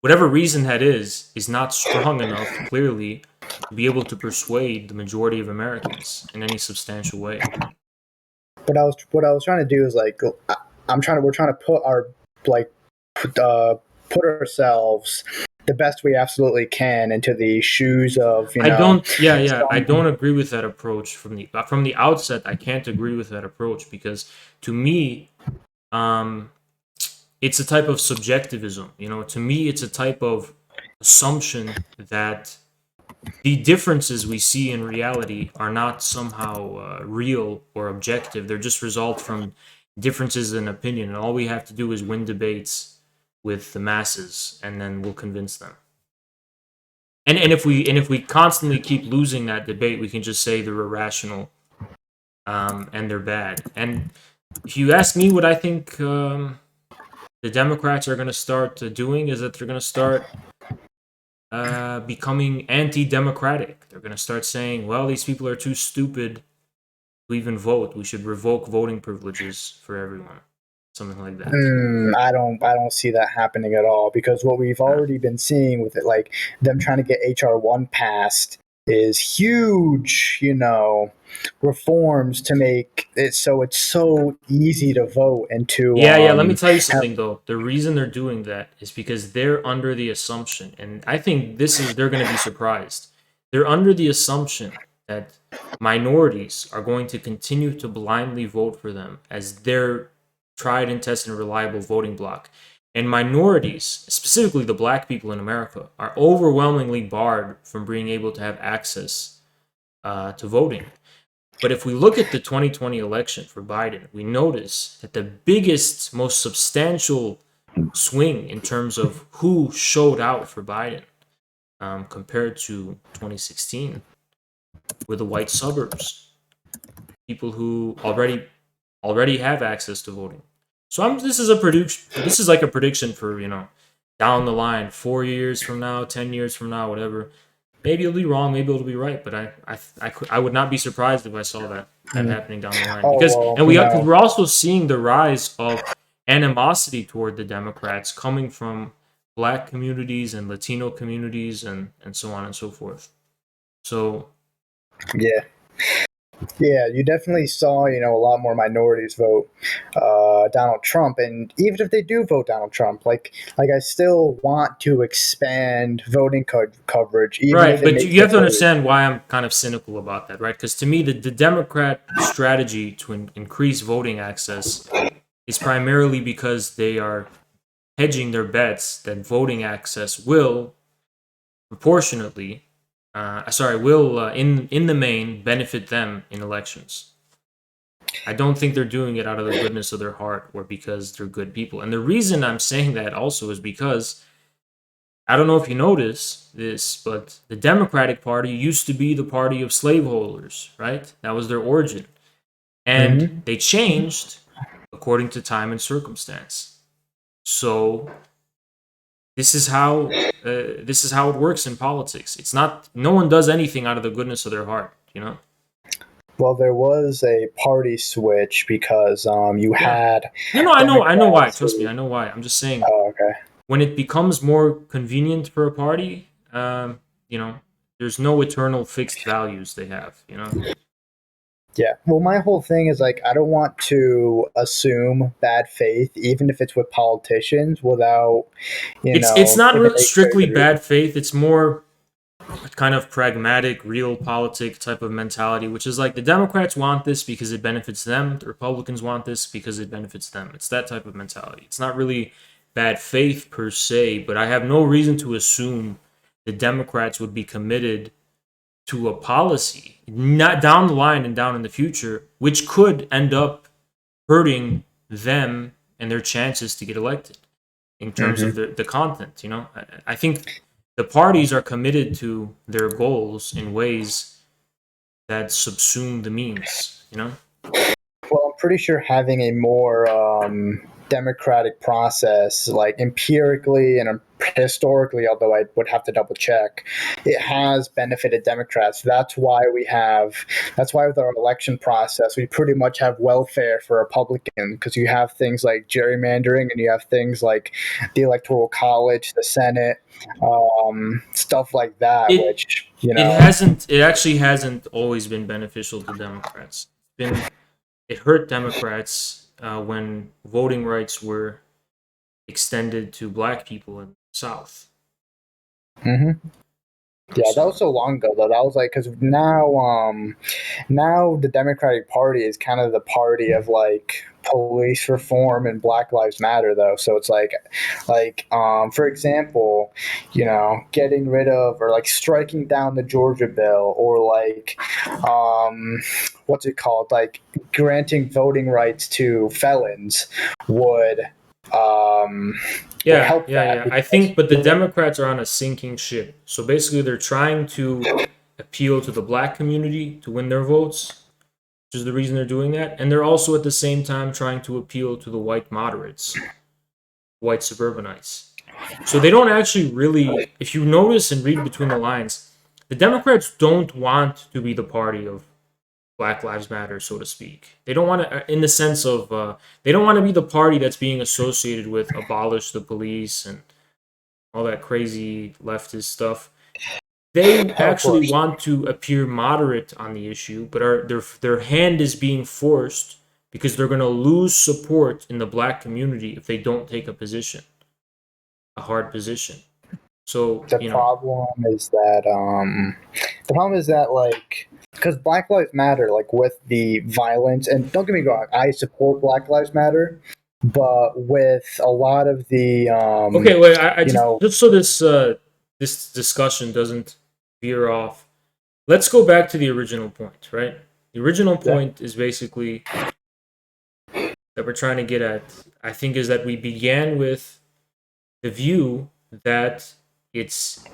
whatever reason that is not strong enough, clearly, to be able to persuade the majority of Americans in any substantial way. But what I was trying to do is like we're trying to put our like put ourselves the best we absolutely can into the shoes of I don't, yeah, yeah, I don't some. agree with that approach from the outset. I can't agree with that approach because to me, um, it's a type of subjectivism. To me, it's a type of assumption that the differences we see in reality are not somehow real or objective. They're just result from differences in opinion, and all we have to do is win debates with the masses, and then we'll convince them. And if we constantly keep losing that debate, we can just say they're irrational and they're bad. And if you ask me, what I think the Democrats are going to start doing is that they're going to start becoming anti-democratic. They're going to start saying, "Well, these people are too stupid to even vote. We should revoke voting privileges for everyone." Something like that. I don't see that happening at all because what we've Uh, already been seeing with it, like them trying to get HR 1 passed, is huge, reforms to make it so it's so easy to vote and to yeah, yeah. Let me tell you have. something though. The reason they're doing that is because they're under the assumption, and I think they're going to be surprised. They're under the assumption that minorities are going to continue to blindly vote for them as their tried and tested and reliable voting bloc. And minorities, specifically the black people in America, are overwhelmingly barred from being able to have access to voting. But if we look at the 2020 election for Biden, we notice that the biggest, most substantial swing in terms of who showed out for Biden compared to 2016 were the white suburbs, people who already have access to voting. So this is a prediction. This is like a prediction for down the line, 4 years from now, 10 years from now, whatever. Maybe it'll be wrong, maybe it'll be right, but I would not be surprised if I saw that Mm. happening down the line Oh because well, and because we're also seeing the rise of animosity toward the Democrats coming from black communities and Latino communities and so on and so forth. So yeah. Yeah, you definitely saw, a lot more minorities vote Donald Trump, and even if they do vote Donald Trump, like I still want to expand voting coverage, even if right, it but makes you it have to vote. understand why I'm kind of cynical about that, right? Because to me, the Democrat strategy to increase voting access is primarily because they are hedging their bets that voting access will proportionately, will in the main benefit them in elections. I don't think they're doing it out of the goodness of their heart or because they're good people. And the reason I'm saying that also is because I don't know if you notice this, but the Democratic Party used to be the party of slaveholders, right? That was their origin. And Hmm. they changed according to time and circumstance. So this is how it works in politics. It's not no one does anything out of the goodness of their heart. Well, there was a party switch because you Yeah. had No, I know why. Democrats Trust me, who. I know why. I'm just saying Oh, okay. when it becomes more convenient for a party, you know, there's no eternal fixed values they have. Yeah. Well, my whole thing is like I don't want to assume bad faith, even if it's with politicians, without It's not giving really a very strictly good reason. bad faith. It's more kind of pragmatic, real politic type of mentality, which is like the Democrats want this because it benefits them, the Republicans want this because it benefits them. It's that type of mentality. It's not really bad faith per se, but I have no reason to assume the Democrats would be committed to a policy not down the line and down in the future, which could end up hurting them and their chances to get elected in terms of Mm-hmm. the content. I think the parties are committed to their goals in ways that subsume the means. Well, I'm pretty sure having a more democratic process, like empirically and historically, although I would have to double check, it has benefited Democrats. That's why with our election process, we pretty much have welfare for Republicans because you have things like gerrymandering and you have things like the Electoral College, the Senate, stuff like that, it which, it actually hasn't always been beneficial to Democrats. It hurt Democrats when voting rights were extended to black people in the South. mhm. Yeah, that was So so long ago though. That was like because now the Democratic Party is kind of the party of like police reform and Black Lives Matter though. So it's for example, getting rid of or like striking down the Georgia bill or like what's it called? Like granting voting rights to felons would um would yeah, help yeah, that yeah. I because think, but the Democrats are on a sinking ship. So basically, they're trying to appeal to the black community to win their votes, which is the reason they're doing that. And they're also at the same time trying to appeal to the white moderates, white suburbanites. So they don't actually really, if you notice and read between the lines, the Democrats don't want to be the party of Black Lives Matter, so to speak. They don't want to, in the sense of, they don't want to be the party that's being associated with abolish the police and all that crazy leftist stuff. They of actually course. want to appear moderate on the issue, but their hand is being forced because they're going to lose support in the black community if they don't take a hard position. So, The problem is that like because Black Lives Matter, like with the violence, and don't get me wrong, I support Black Lives Matter, but with a lot of the okay, wait, I you know just so this discussion doesn't veer off. Let's go back to the original point, right? The original yeah. point is basically that we're trying to get at, I think, is that we began with the view that it's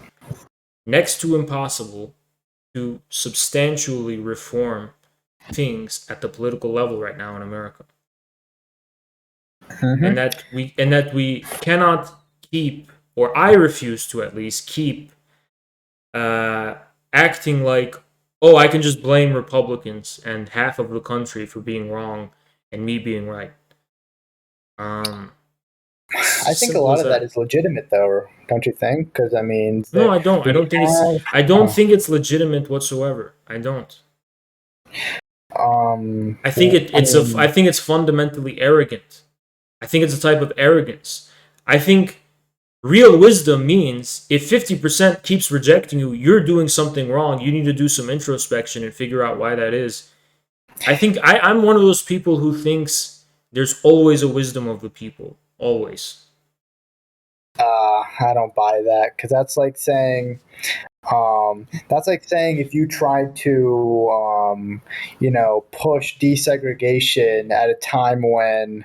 next to impossible to substantially reform things at the political level right now in America. And Mm-hmm. that we cannot keep, or I refuse to at least keep uh, acting like, oh, I can just blame Republicans and half of the country for being wrong and me being right. It's I as think a simple lot as of that that. is legitimate, though, don't you think? Because I mean, No, I don't. I we don't think it's. have I don't think it's legitimate whatsoever. I don't. I I mean, think it's fundamentally arrogant. I think it's a type of arrogance. I think real wisdom means if 50% keeps rejecting you, you're doing something wrong. You need to do some introspection and figure out why that is. I think I'm one of those people who thinks there's always a wisdom of the people. Always. I don't buy that because that's like saying if you tried to, push desegregation at a time when,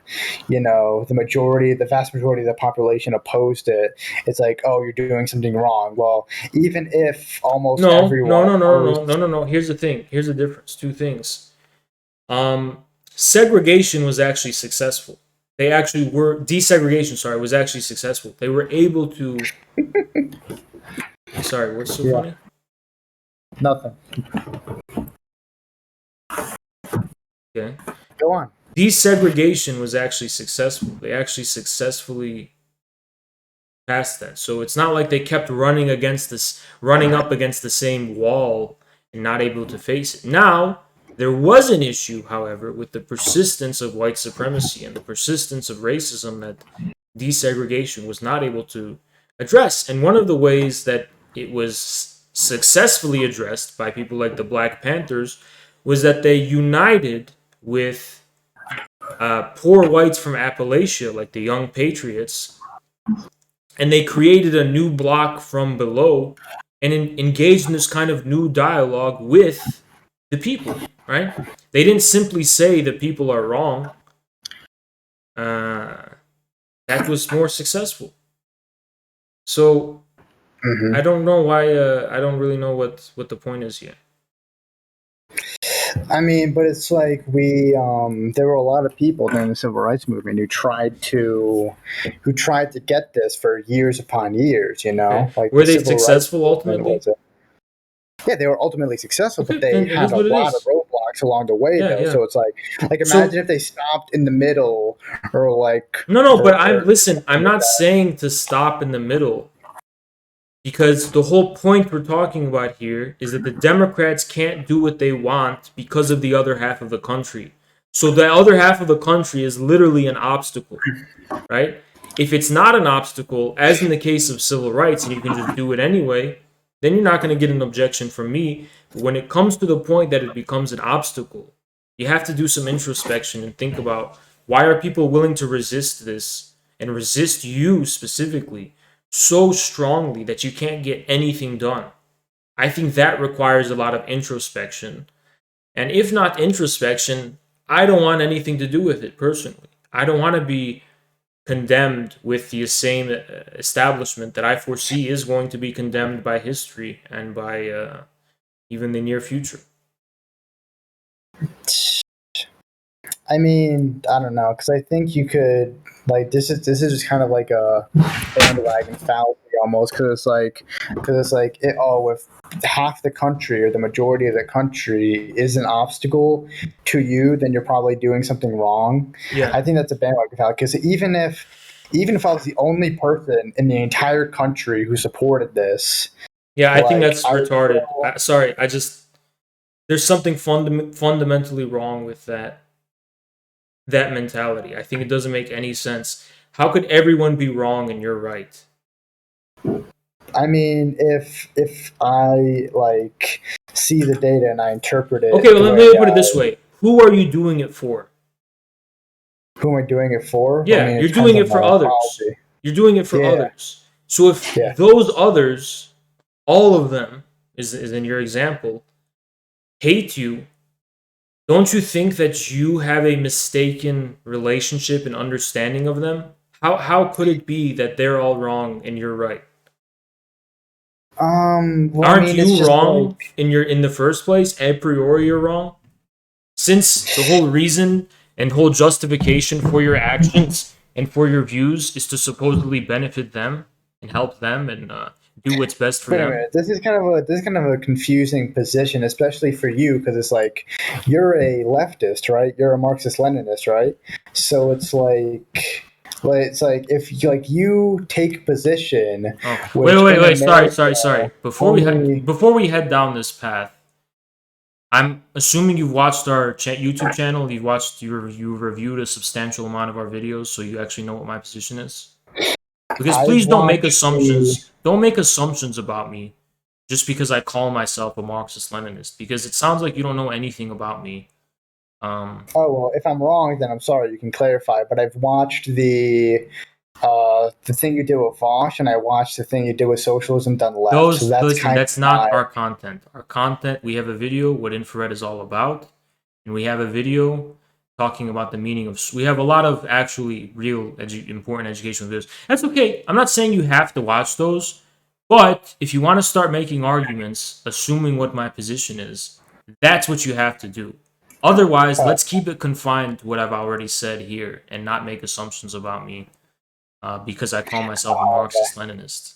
the vast majority of the population opposed it, it's like, oh, you're doing something wrong. Well, even if almost No, no, everyone no, no, no, no, opposed, no, no. Here's the thing. Here's the difference. Two things. Segregation was actually successful. They actually were desegregation. Sorry, was actually successful. They were able to. Sorry, what's so yeah, funny? nothing. Okay, Go on. desegregation was actually successful. They actually successfully passed that. So it's not like they kept running up against the same wall and not able to face it. Now, there was an issue, however, with the persistence of white supremacy and the persistence of racism that desegregation was not able to address. And one of the ways that it was successfully addressed by people like the Black Panthers was that they united with poor whites from Appalachia, like the Young Patriots, and they created a new block from below and engaged in this kind of new dialogue with the people, right? They didn't simply say that people are wrong. uh, that was more successful. So I Hmm. don't know why. I don't really know what the point is here. I mean, but it's like there were a lot of people during the civil rights movement who tried to get this for years upon years. Okay, Like were the they civil rights successful movement ultimately? was a yeah, they were ultimately successful, but Okay, they then it had is a what it lot of is. roadblocks along the way, Yeah, though. yeah. So it's like imagine So if they stopped in the middle, or like, no, but I'm or listen. I'm something like not that. saying to stop in the middle. Because the whole point we're talking about here is that the Democrats can't do what they want because of the other half of the country. So the other half of the country is literally an obstacle, right? If it's not an obstacle, as in the case of civil rights, and you can just do it anyway, then you're not going to get an objection from me. But when it comes to the point that it becomes an obstacle, you have to do some introspection and think about, why are people willing to resist this and resist you specifically so strongly that you can't get anything done? I think that requires a lot of introspection. And if not introspection, I don't want anything to do with it personally. I don't want to be condemned with the same establishment that I foresee is going to be condemned by history and by even the near future. I mean, I don't know, because I think you could like this is just kind of like a bandwagon fallacy almost, because it's like if half the country or the majority of the country is an obstacle to you, then you're probably doing something wrong. Yeah, I think that's a bandwagon fallacy, because even if I was the only person in the entire country who supported this, yeah, I think like that's I would retarded. still. Sorry, I just there's something fundamentally wrong with that mentality. I think it doesn't make any sense. How could everyone be wrong and you're right? I mean, if I like see the data and I interpret Okay, it well, the let way me put it this way: who are you doing it for? who am I doing it for? I Yeah, mean, it you're depends doing on it for the others. policy. You're doing it for Yeah, others. So if yeah. those others, all of them, is in your example, hate you, don't you think that you have a mistaken relationship and understanding of them? How could it be that they're all wrong and you're right? Well, I Aren't mean, it's you just wrong like in the first place? A priori, you're wrong. Since the whole reason and whole justification for your actions and for your views is to supposedly benefit them and help them and do what's best for wait a them. minute. This is kind of a confusing position, especially for you, because it's like you're a leftist, right? You're a Marxist-Leninist, right? So it's like if you take position Oh, which in wait. Sorry, America sorry. only. Before we head down this path, I'm assuming you've watched our YouTube channel. You reviewed a substantial amount of our videos, so you actually know what my position is. Because I've please don't make watched the. assumptions. Don't make assumptions about me just because I call myself a Marxist-Leninist. Because it sounds like you don't know anything about me. Um, Oh well, if I'm wrong, then I'm sorry. You can clarify. But I've watched the thing you did with Vosh, and I watched the thing you did with Socialism Done Left. So those that's listen, kind that's of not my. our content. Our content, we have a video what infrared is all about, and we have a video talking about the meaning of. We have a lot of actually real important educational videos. That's okay. I'm not saying you have to watch those, but if you want to start making arguments, assuming what my position is, that's what you have to do. Otherwise, Oh, let's keep it confined to what I've already said here and not make assumptions about me because I call myself a okay. Marxist-Leninist.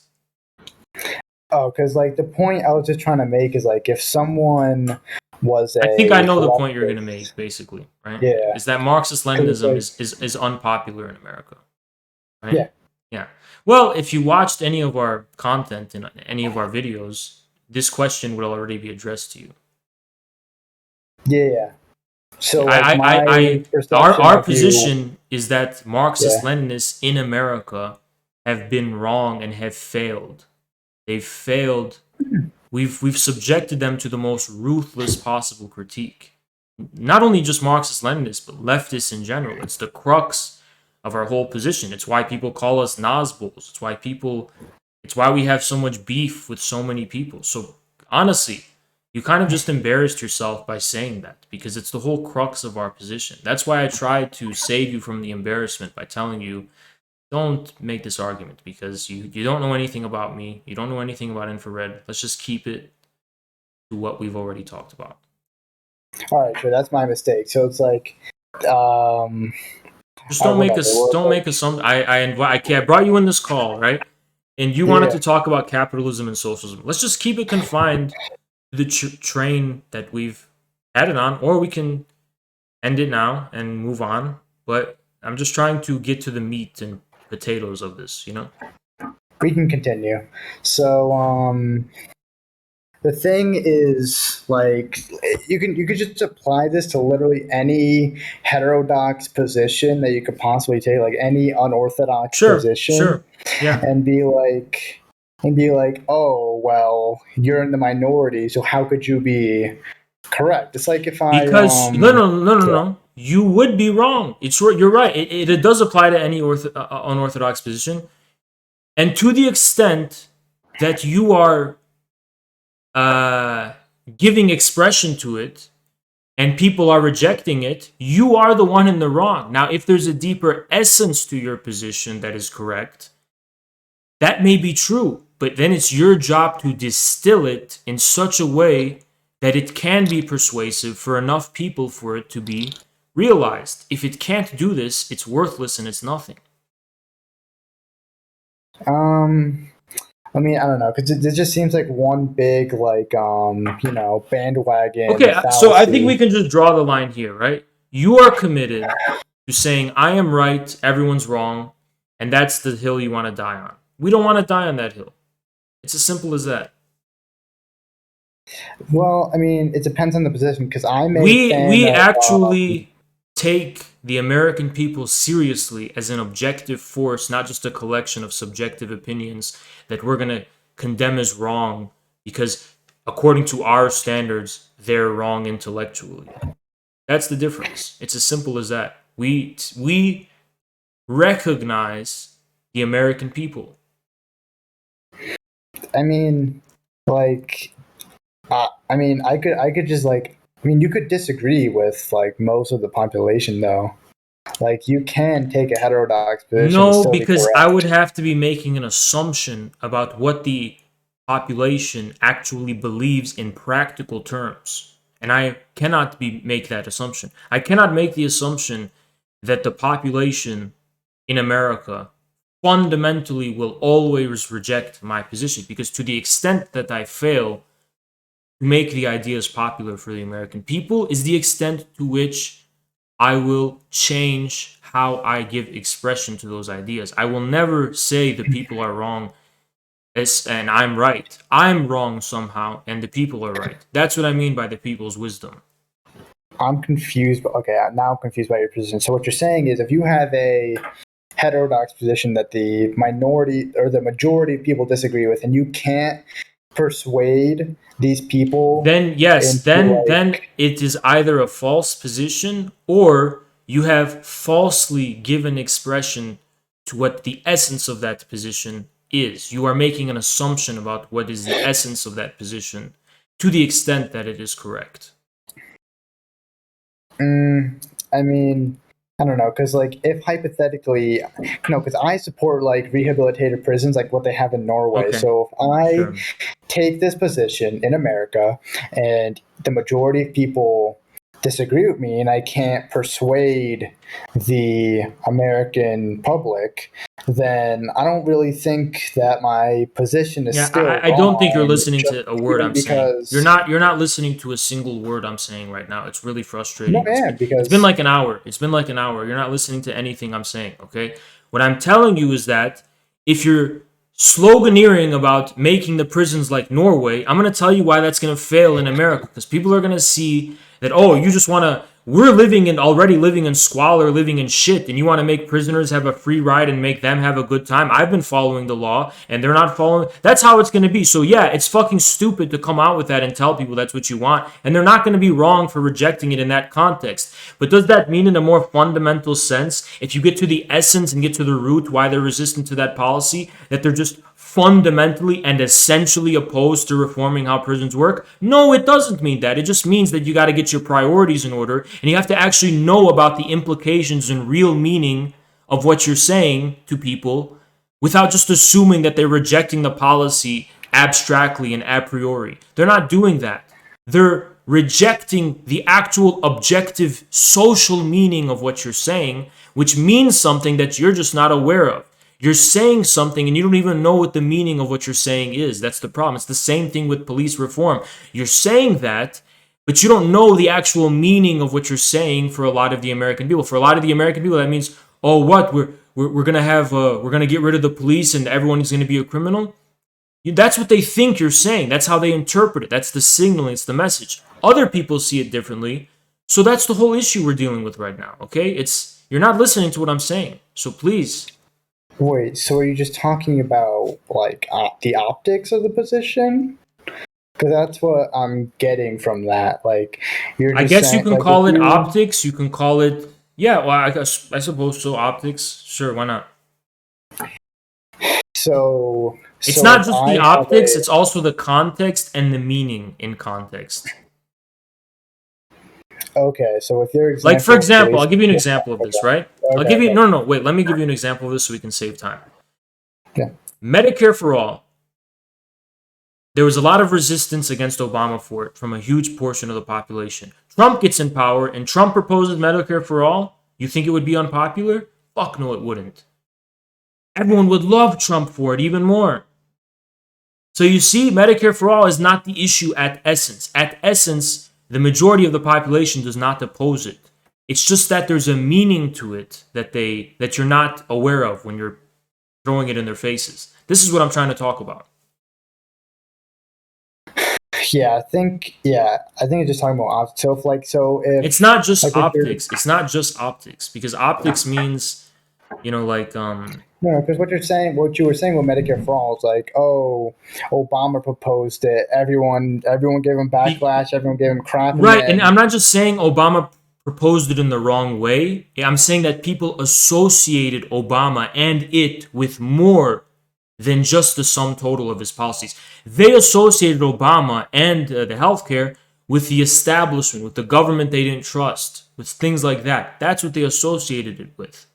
Oh, because like the point I was just trying to make is like if someone was I think I a know the point you're going to leftist, make, basically, right? yeah, Is that because it's Marxist-Leninism like is unpopular in America, right? yeah, Yeah. Well, if you watched any of our content in any of our videos, this question would already be addressed to you. yeah, yeah. So Yeah, like my perception our of you, position is that yeah. Marxist-Leninists in America have been wrong and have failed. They've failed. We've subjected them to the most ruthless possible critique. Not only just Marxist Leninists, but leftists in general. It's the crux of our whole position. It's why people call us Nazbols. It's why we have so much beef with so many people. So honestly, You kind of just embarrassed yourself by saying that, because it's the whole crux of our position. That's why I tried to save you from the embarrassment by telling you, don't make this argument, because you don't know anything about me. You don't know anything about infrared. Let's just keep it to what we've already talked about. All right, sure, that's my mistake. So it's like, um, Just don't make whatever. us don't make assumptions. I brought you in this call, right? And you wanted Yeah. to talk about capitalism and socialism. Let's just keep it confined to the train that we've had it on, or we can end it now and move on. But I'm just trying to get to the meat and potatoes of this, you know? We can continue. So, the thing is, like, you could just apply this to literally any heterodox position that you could possibly take, like any unorthodox Sure, position, sure. Yeah. and be like, oh well, you're in the minority, so how could you be correct? It's like if I Because no. yeah. No. You would be wrong. You're right. It does apply to any unorthodox position. And to the extent that you are giving expression to it and people are rejecting it, you are the one in the wrong. Now, if there's a deeper essence to your position that is correct, that may be true, but then it's your job to distill it in such a way that it can be persuasive for enough people for it to be realized. If it can't do this, it's worthless and it's nothing. I mean, I don't know, because it just seems like one big, like, bandwagon Okay, so I think we fallacy. can just draw the line here, right? You are committed to saying, I am right, everyone's wrong, and that's the hill you want to die on. We don't want to die on that hill. It's as simple as that. Well, I mean, it depends on the position, because I'm a fan We of. actually take the American people seriously as an objective force, not just a collection of subjective opinions that we're going to condemn as wrong because, according to our standards, they're wrong intellectually. That's the difference. It's as simple as that. We recognize the American people. I mean, like, I could just like. I mean, you could disagree with like most of the population, though. Like, you can take a heterodox position and No, still be because I would correct. have to be making an assumption about what the population actually believes in practical terms. And I cannot make that assumption. I cannot make the assumption that the population in America fundamentally will always reject my position, because to the extent that I fail to make the ideas popular for the American people is the extent to which I will change how I give expression to those ideas. I will never say the people are wrong and I'm right. I'm wrong somehow and the people are right. That's what I mean by the people's wisdom. I'm confused. Okay, now I'm confused by your position. So what you're saying is, if you have a heterodox position that the minority or the majority of people disagree with, and you can't persuade these people Then yes, into then like, it is either a false position or you have falsely given expression to what the essence of that position is. You are making an assumption about what is the essence of that position to the extent that it is correct. I mean, I don't know, because like if hypothetically, no, because I support like rehabilitative prisons, like what they have in Norway. Okay, So if I sure. take this position in America and the majority of people disagree with me and I can't persuade the American public, then I don't really think that my position is Yeah, still I don't think you're wrong, listening just to a word even I'm saying. because You're not listening to a single word I'm saying right now. It's really no, frustrating. man, It's been because like an hour. It's been like an hour. You're not listening to anything I'm saying, okay? What I'm telling you is that if you're sloganeering about making the prisons like Norway, I'm going to tell you why that's going to fail in America, because people are going to see that, oh, you just want to, we're already living in squalor, living in shit, and you want to make prisoners have a free ride and make them have a good time. I've been following the law and they're not following. That's how it's going to be. So yeah, it's fucking stupid to come out with that and tell people that's what you want, and they're not going to be wrong for rejecting it in that context. But does that mean in a more fundamental sense, if you get to the essence and get to the root why they're resistant to that policy, that they're just fundamentally and essentially opposed to reforming how prisons work? No, it doesn't mean that. It just means that you got to get your priorities in order, and you have to actually know about the implications and real meaning of what you're saying to people without just assuming that they're rejecting the policy abstractly and a priori. They're not doing that. They're rejecting the actual objective social meaning of what you're saying, which means something that you're just not aware of. You're saying something and you don't even know what the meaning of what you're saying is. That's the problem. It's the same thing with police reform. You're saying that, but you don't know the actual meaning of what you're saying for a lot of the American people. For a lot of the American people, that means, oh, what? We're gonna get rid of the police and everyone is gonna be a criminal. That's what they think you're saying. That's how they interpret it. That's the signaling. It's the message. Other people see it differently. So that's the whole issue we're dealing with right now. Okay, you're not listening to what I'm saying. So please. Wait, so are you just talking about like the optics of the position? Because that's what I'm getting from that. Like, you're just I guess you saying, can like, call it optics. You can call it, yeah. Well, I suppose so. Optics, sure. Why not? It's not just the optics. It's also the context and the meaning in context. Okay, so with your example, like for example, I'll give you an example of this, right? Okay, I'll give you no. Wait, let me give you an example of this so we can save time. Yeah. Medicare for all. There was a lot of resistance against Obama for it from a huge portion of the population. Trump gets in power and Trump proposes Medicare for all. You think it would be unpopular? Fuck no, it wouldn't. Everyone would love Trump for it even more. So you see, Medicare for all is not the issue at essence. At essence, the majority of the population does not oppose it. It's just that there's a meaning to it that you're not aware of when you're throwing it in their faces. This is what I'm trying to talk about. Yeah, I think it's just talking about optics. So if it's not just optics. It's not just optics, because optics means, no, because what you were saying with Medicare for all is like, oh, Obama proposed it. Everyone gave him backlash. Everyone gave him crap. Right, and I'm not just saying Obama proposed it in the wrong way. I'm saying that people associated Obama and it with more than just the sum total of his policies. They associated Obama and the healthcare with the establishment, with the government they didn't trust, with things like that. That's what they associated it with.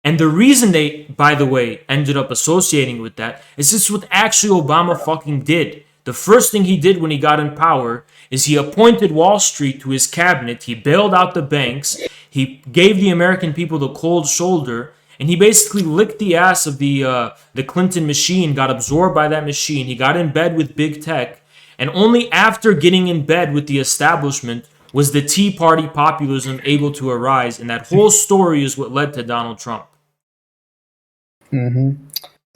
And the reason they, by the way, ended up associating with that is this is what actually Obama fucking did. The first thing he did when he got in power is he appointed Wall Street to his cabinet. He bailed out the banks. He gave the American people the cold shoulder. And he basically licked the ass of the Clinton machine, got absorbed by that machine. He got in bed with big tech. And only after getting in bed with the establishment was the Tea Party populism able to arise. And that whole story is what led to Donald Trump. Mm-hmm.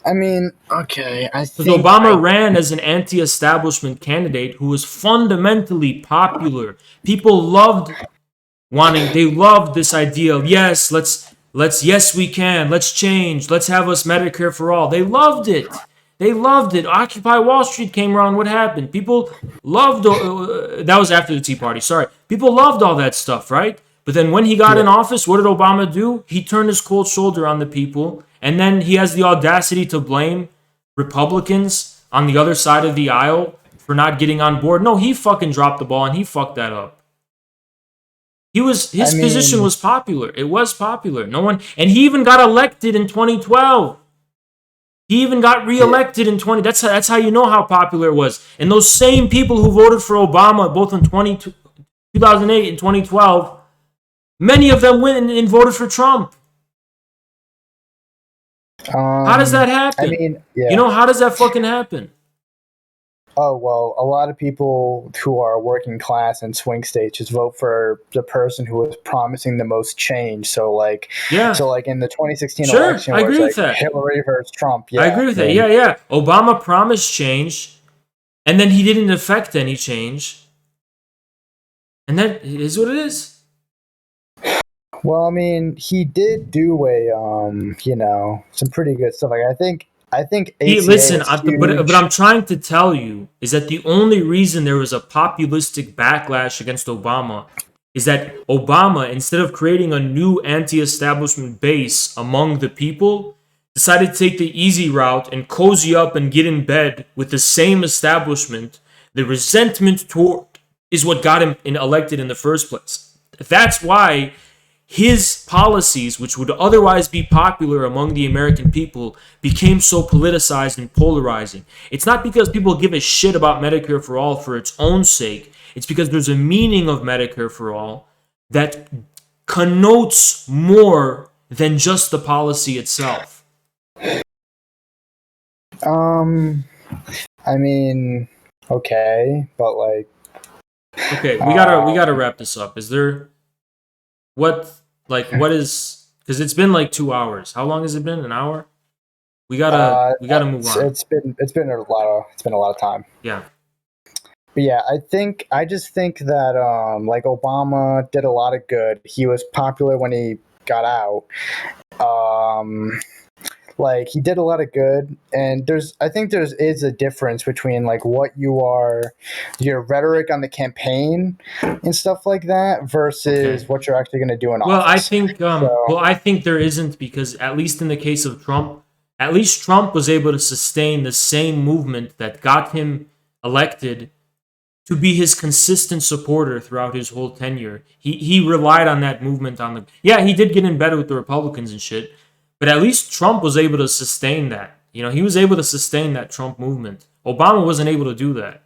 I mean, okay. Because Obama ran as an anti-establishment candidate who was fundamentally popular. People loved they loved this idea of, yes, yes, we can. Let's change. Let's have us Medicare for all. They loved it. They loved it. Occupy Wall Street came around. What happened? People loved... that was after the Tea Party. Sorry. People loved all that stuff, right? But then when he got in office, what did Obama do? He turned his cold shoulder on the people. And then he has the audacity to blame Republicans on the other side of the aisle for not getting on board. No, he fucking dropped the ball and he fucked that up. His position was popular. It was popular. And he even got elected in 2012. He even got reelected in 20. That's how you know how popular it was. And those same people who voted for Obama both in 2008 and 2012, many of them went and voted for Trump. How does that happen? How does that fucking happen? Oh, well, a lot of people who are working class in swing states just vote for the person who is promising the most change. So in the 2016 election, I agree with that. Hillary versus Trump. I agree with that. Yeah. Obama promised change, and then he didn't effect any change. And that is what it is. Well, I mean, he did do some pretty good stuff. Like, I think but I'm trying to tell you is that the only reason there was a populistic backlash against Obama is that Obama, instead of creating a new anti-establishment base among the people, decided to take the easy route and cozy up and get in bed with the same establishment, the resentment toward is what got him elected in the first place. That's why his policies, which would otherwise be popular among the American people, became so politicized and polarizing. It's not because people give a shit about Medicare for all for its own sake. It's because there's a meaning of Medicare for all that connotes more than just the policy itself. I mean, okay, but like, okay, we gotta wrap this up. Is there what is, because it's been like 2 hours. How long has it been? An hour? We gotta move on. It's been a lot of time. Yeah. But yeah, I just think that like Obama did a lot of good. He was popular when he got out. Like he did a lot of good, and I think there is a difference between like what your rhetoric on the campaign and stuff like that versus what you're actually going to do in office. I think there isn't, because at least in the case of Trump, at least Trump was able to sustain the same movement that got him elected to be his consistent supporter throughout his whole tenure. He relied on that movement he did get in bed with the Republicans and shit, but at least Trump was able to sustain that. You know, he was able to sustain that Trump movement. Obama wasn't able to do that.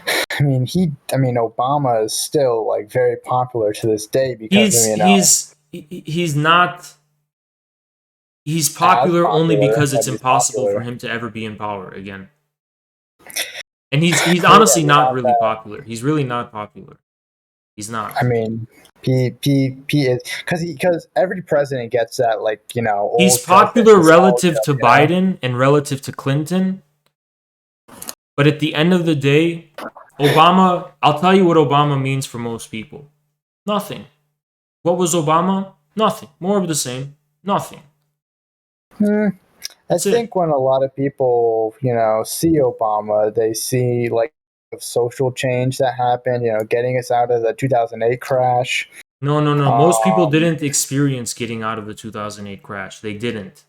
I mean, Obama is still like very popular to this day because he's popular only because it's impossible for him to ever be in power again. And he's honestly not really popular. He's really not popular. He's not. I mean, he is because every president gets that, like, you know. He's popular relative to Biden and relative to Clinton. But at the end of the day, Obama, I'll tell you what Obama means for most people. Nothing. What was Obama? Nothing. More of the same. Nothing. I think when a lot of people, you know, see Obama, they see like social change that happened, you know, getting us out of the 2008 crash. No. Most people didn't experience getting out of the 2008 crash. They didn't.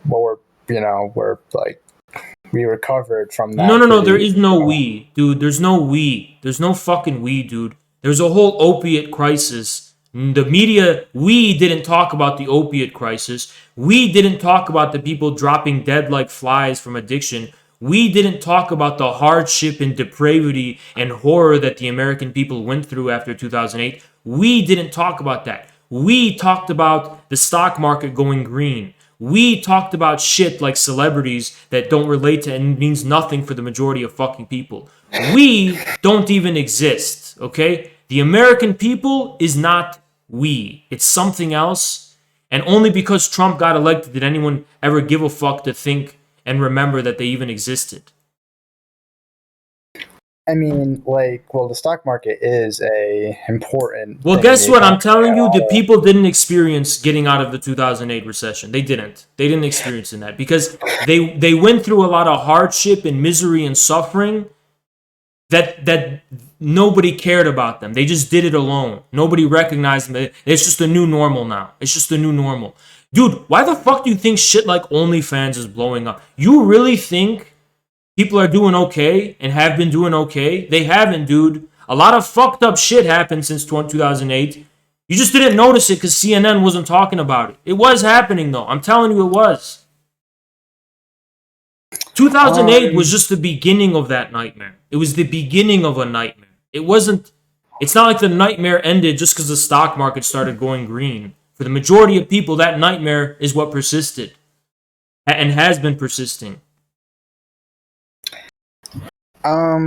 Well, we recovered from that. No. There is no we, dude. There's no we. There's no fucking we, dude. There's a whole opiate crisis. The media, we didn't talk about the opiate crisis. We didn't talk about the people dropping dead like flies from addiction. We didn't talk about the hardship and depravity and horror that the American people went through after 2008. We didn't talk about that. We talked about the stock market going green. We talked about shit like celebrities that don't relate to and means nothing for the majority of fucking people. We don't even exist, okay? The American people is not we. It's something else. And only because Trump got elected did anyone ever give a fuck to think and remember that they even existed. I mean, like, well, the stock market is a important. Well, guess what? I'm telling you, the people didn't experience getting out of the 2008 recession. They didn't. They didn't experience that because they went through a lot of hardship and misery and suffering that nobody cared about them. They just did it alone. Nobody recognized them. It's just a new normal now. It's just a new normal. Dude, why the fuck do you think shit like OnlyFans is blowing up? You really think people are doing okay and have been doing okay? They haven't, dude. A lot of fucked up shit happened since 2008. You just didn't notice it because CNN wasn't talking about it. It was happening, though. I'm telling you it was. 2008 was just the beginning of that nightmare. It was the beginning of a nightmare. It's not like the nightmare ended just because the stock market started going green. For the majority of people, that nightmare is what persisted and has been persisting. I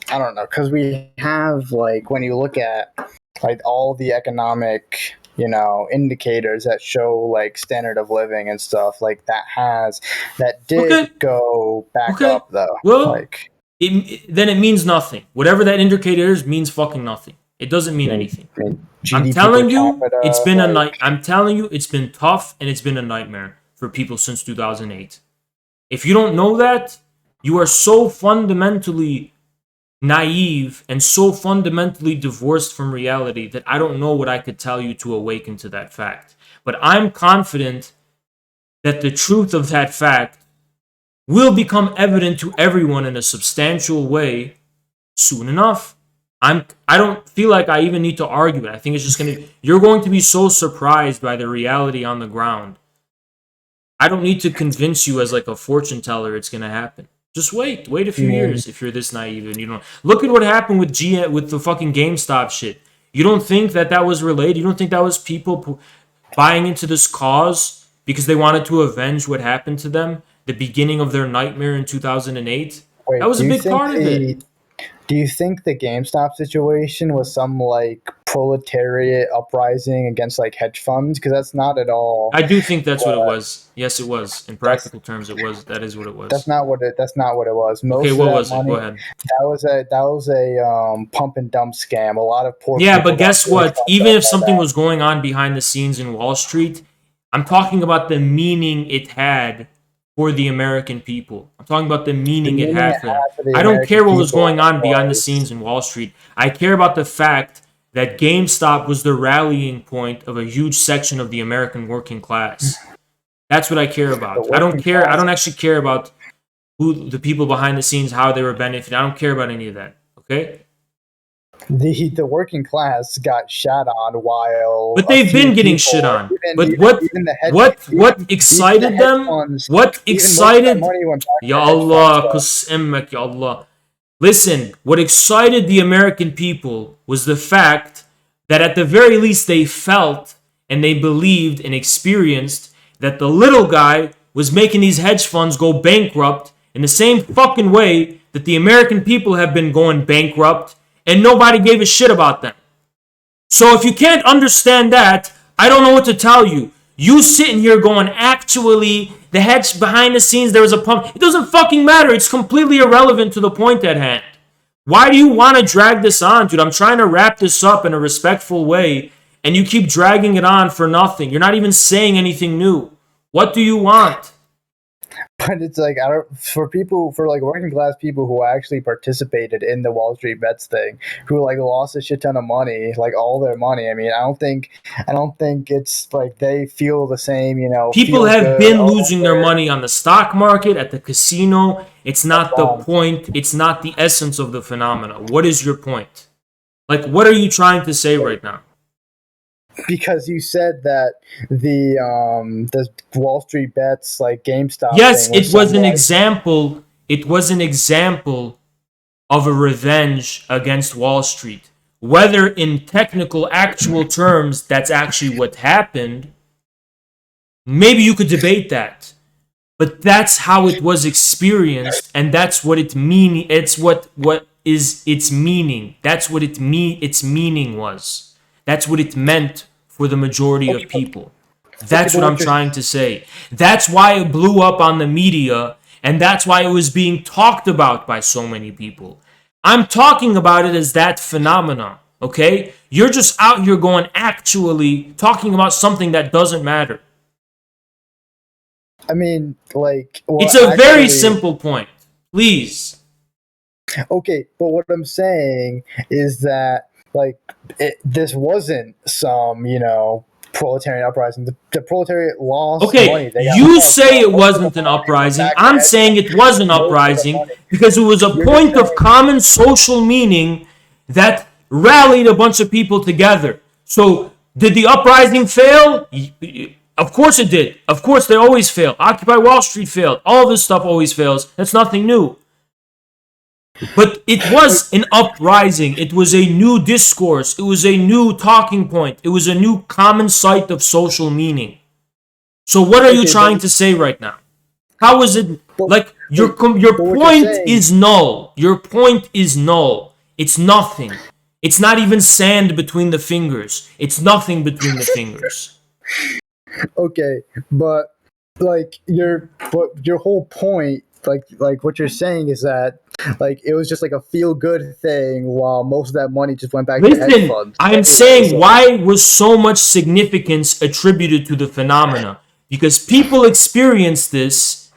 don't know, because we have, like, when you look at like all the economic, you know, indicators that show like standard of living and stuff like that did go back up though. Well, like, then it means nothing. Whatever that indicator is means fucking nothing. It doesn't mean anything. I'm telling you, it's been I'm telling you, it's been tough and it's been a nightmare for people since 2008. If you don't know that, you are so fundamentally naive and so fundamentally divorced from reality that I don't know what I could tell you to awaken to that fact. But I'm confident that the truth of that fact will become evident to everyone in a substantial way soon enough. I don't feel like I even need to argue it. I think it's just you're going to be so surprised by the reality on the ground. I don't need to convince you as like a fortune teller it's gonna happen. Just wait a few years if you're this naive and you don't look at what happened with with the fucking GameStop shit. You don't think that was related? You don't think that was people buying into this cause because they wanted to avenge what happened to them, the beginning of their nightmare in 2008? Wait, That was a big part of it. Do you think the GameStop situation was some like proletariat uprising against like hedge funds? Because that's not at all. I do think that's what it was. Yes, it was. In practical terms, it was. That is what it was. That's not what it was. Most okay, what was it? Go ahead. That was a pump and dump scam. A lot of poor. Yeah, but guess what? Even if something was going on behind the scenes in Wall Street, I'm talking about the meaning it had for the American people. I'm talking about the meaning it had for them. I don't care what was going on behind the scenes in Wall Street. I care about the fact that GameStop was the rallying point of a huge section of the American working class. That's what I care about. I don't care. I don't actually care about who the people behind the scenes, how they were benefiting. I don't care about any of that. Okay? The working class got shot on while, but they've been getting shit on. But what excited them? What excited? Ya Allah, kusemmek, ya Allah. Listen, what excited the American people was the fact that at the very least they felt and they believed and experienced that the little guy was making these hedge funds go bankrupt in the same fucking way that the American people have been going bankrupt and nobody gave a shit about them. So if you can't understand that, I don't know what to tell you. You sitting here going, actually, the hedge behind the scenes, there was a pump. It doesn't fucking matter. It's completely irrelevant to the point at hand. Why do you want to drag this on, dude? I'm trying to wrap this up in a respectful way, and you keep dragging it on for nothing. You're not even saying anything new. What do you want? But it's like, for like working class people who actually participated in the Wall Street bets thing, who like lost a shit ton of money, like all their money. I mean, I don't think it's like they feel the same, you know. People have been losing their money on the stock market, at the casino. It's not the point. It's not the essence of the phenomena. What is your point? Like, what are you trying to say right now? Because you said that the Wall Street bets, like GameStop. Yes, it was an example. It was an example of a revenge against Wall Street. Whether in technical, actual terms, that's actually what happened. Maybe you could debate that, but that's how it was experienced, and that's what it mean. It's what is its meaning. That's what its meaning was. That's what it meant for the majority of people. That's what I'm trying to say. That's why it blew up on the media, and that's why it was being talked about by so many people. I'm talking about it as that phenomena, okay? You're just out here going, actually, talking about something that doesn't matter. I mean, like... Well, it's a very simple point. Please. Okay, but what I'm saying is that like this wasn't some, you know, proletarian uprising. The proletariat lost money. You say it wasn't an uprising. I'm saying it was an uprising because it was a point of common social meaning that rallied a bunch of people together. So did the uprising fail? Of course it did. Of course they always fail. Occupy Wall Street failed. All this stuff always fails. That's nothing new. But it was an uprising. It was a new discourse. It was a new talking point. It was a new common site of social meaning. So what are you trying to say right now? How is it like your point is null? Your point is null. It's nothing. It's not even sand between the fingers. It's nothing between the fingers. Okay, but like your whole point, like what you're saying is that like it was just like a feel-good thing while most of that money just went back to hedge funds. I'm saying why was so much significance attributed to the phenomena? Because people experienced this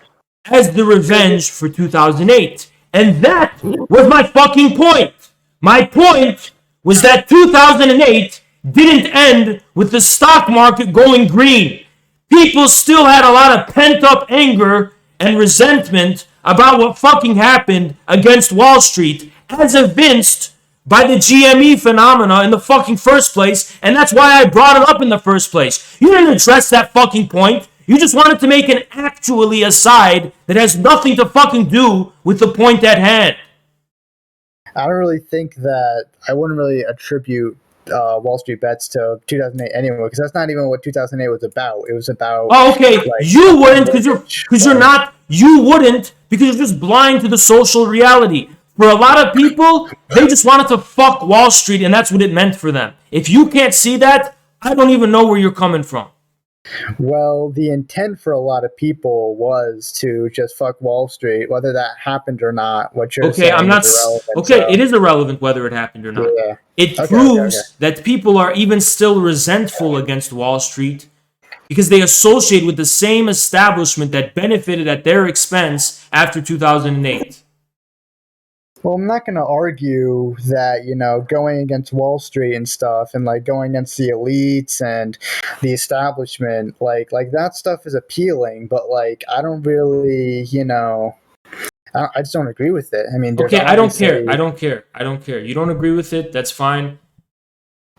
as the revenge for 2008. And that was my fucking point. My point was that 2008 didn't end with the stock market going green. people still had a lot of pent-up anger and resentment about what fucking happened against Wall Street, as evinced by the GME phenomena in the fucking first place, and that's why I brought it up in the first place. You didn't address that fucking point. You just wanted to make an actually aside that has nothing to fucking do with the point at hand. I don't really think that I wouldn't really attribute Wall Street Bets to 2008 anyway, because that's not even what 2008 was about. It was about. Oh, okay. Like, you wouldn't because you're like, not. You wouldn't because you're just blind to the social reality. For a lot of people, they just wanted to fuck Wall Street, and that's what it meant for them. If you can't see that, I don't even know where you're coming from. Well, the intent for a lot of people was to just fuck Wall Street, whether that happened or not. What you're Okay, saying I'm not. is irrelevant. Okay, it is irrelevant whether it happened or not. Yeah. It Okay, proves that people are even still resentful against Wall Street because they associate with the same establishment that benefited at their expense after 2008. Well, I'm not going to argue that, going against Wall Street and stuff and like going against the elites and the establishment, like that stuff is appealing, but like I don't really, I just don't agree with it. I mean, Okay, I don't care. I don't care. I don't care. You don't agree with it, that's fine.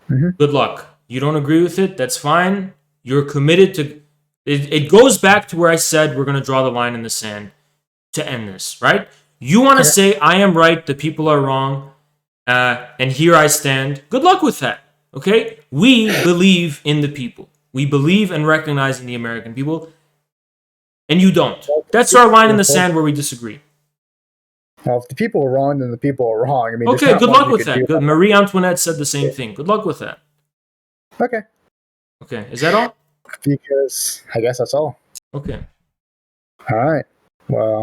Mm-hmm. Good luck. You don't agree with it, that's fine. You're committed to it goes back to where I said we're going to draw the line in the sand to end this, right? You want to say, I am right, the people are wrong, and here I stand. Good luck with that, okay? We believe in the people. We believe and recognize in the American people, and you don't. That's our line in the sand where we disagree. Well, if the people are wrong, then the people are wrong. I mean, okay, good luck with that. Good. Marie Antoinette said the same thing. Good luck with that. Okay. Okay, is that all? Because I guess that's all. Okay. All right. Well.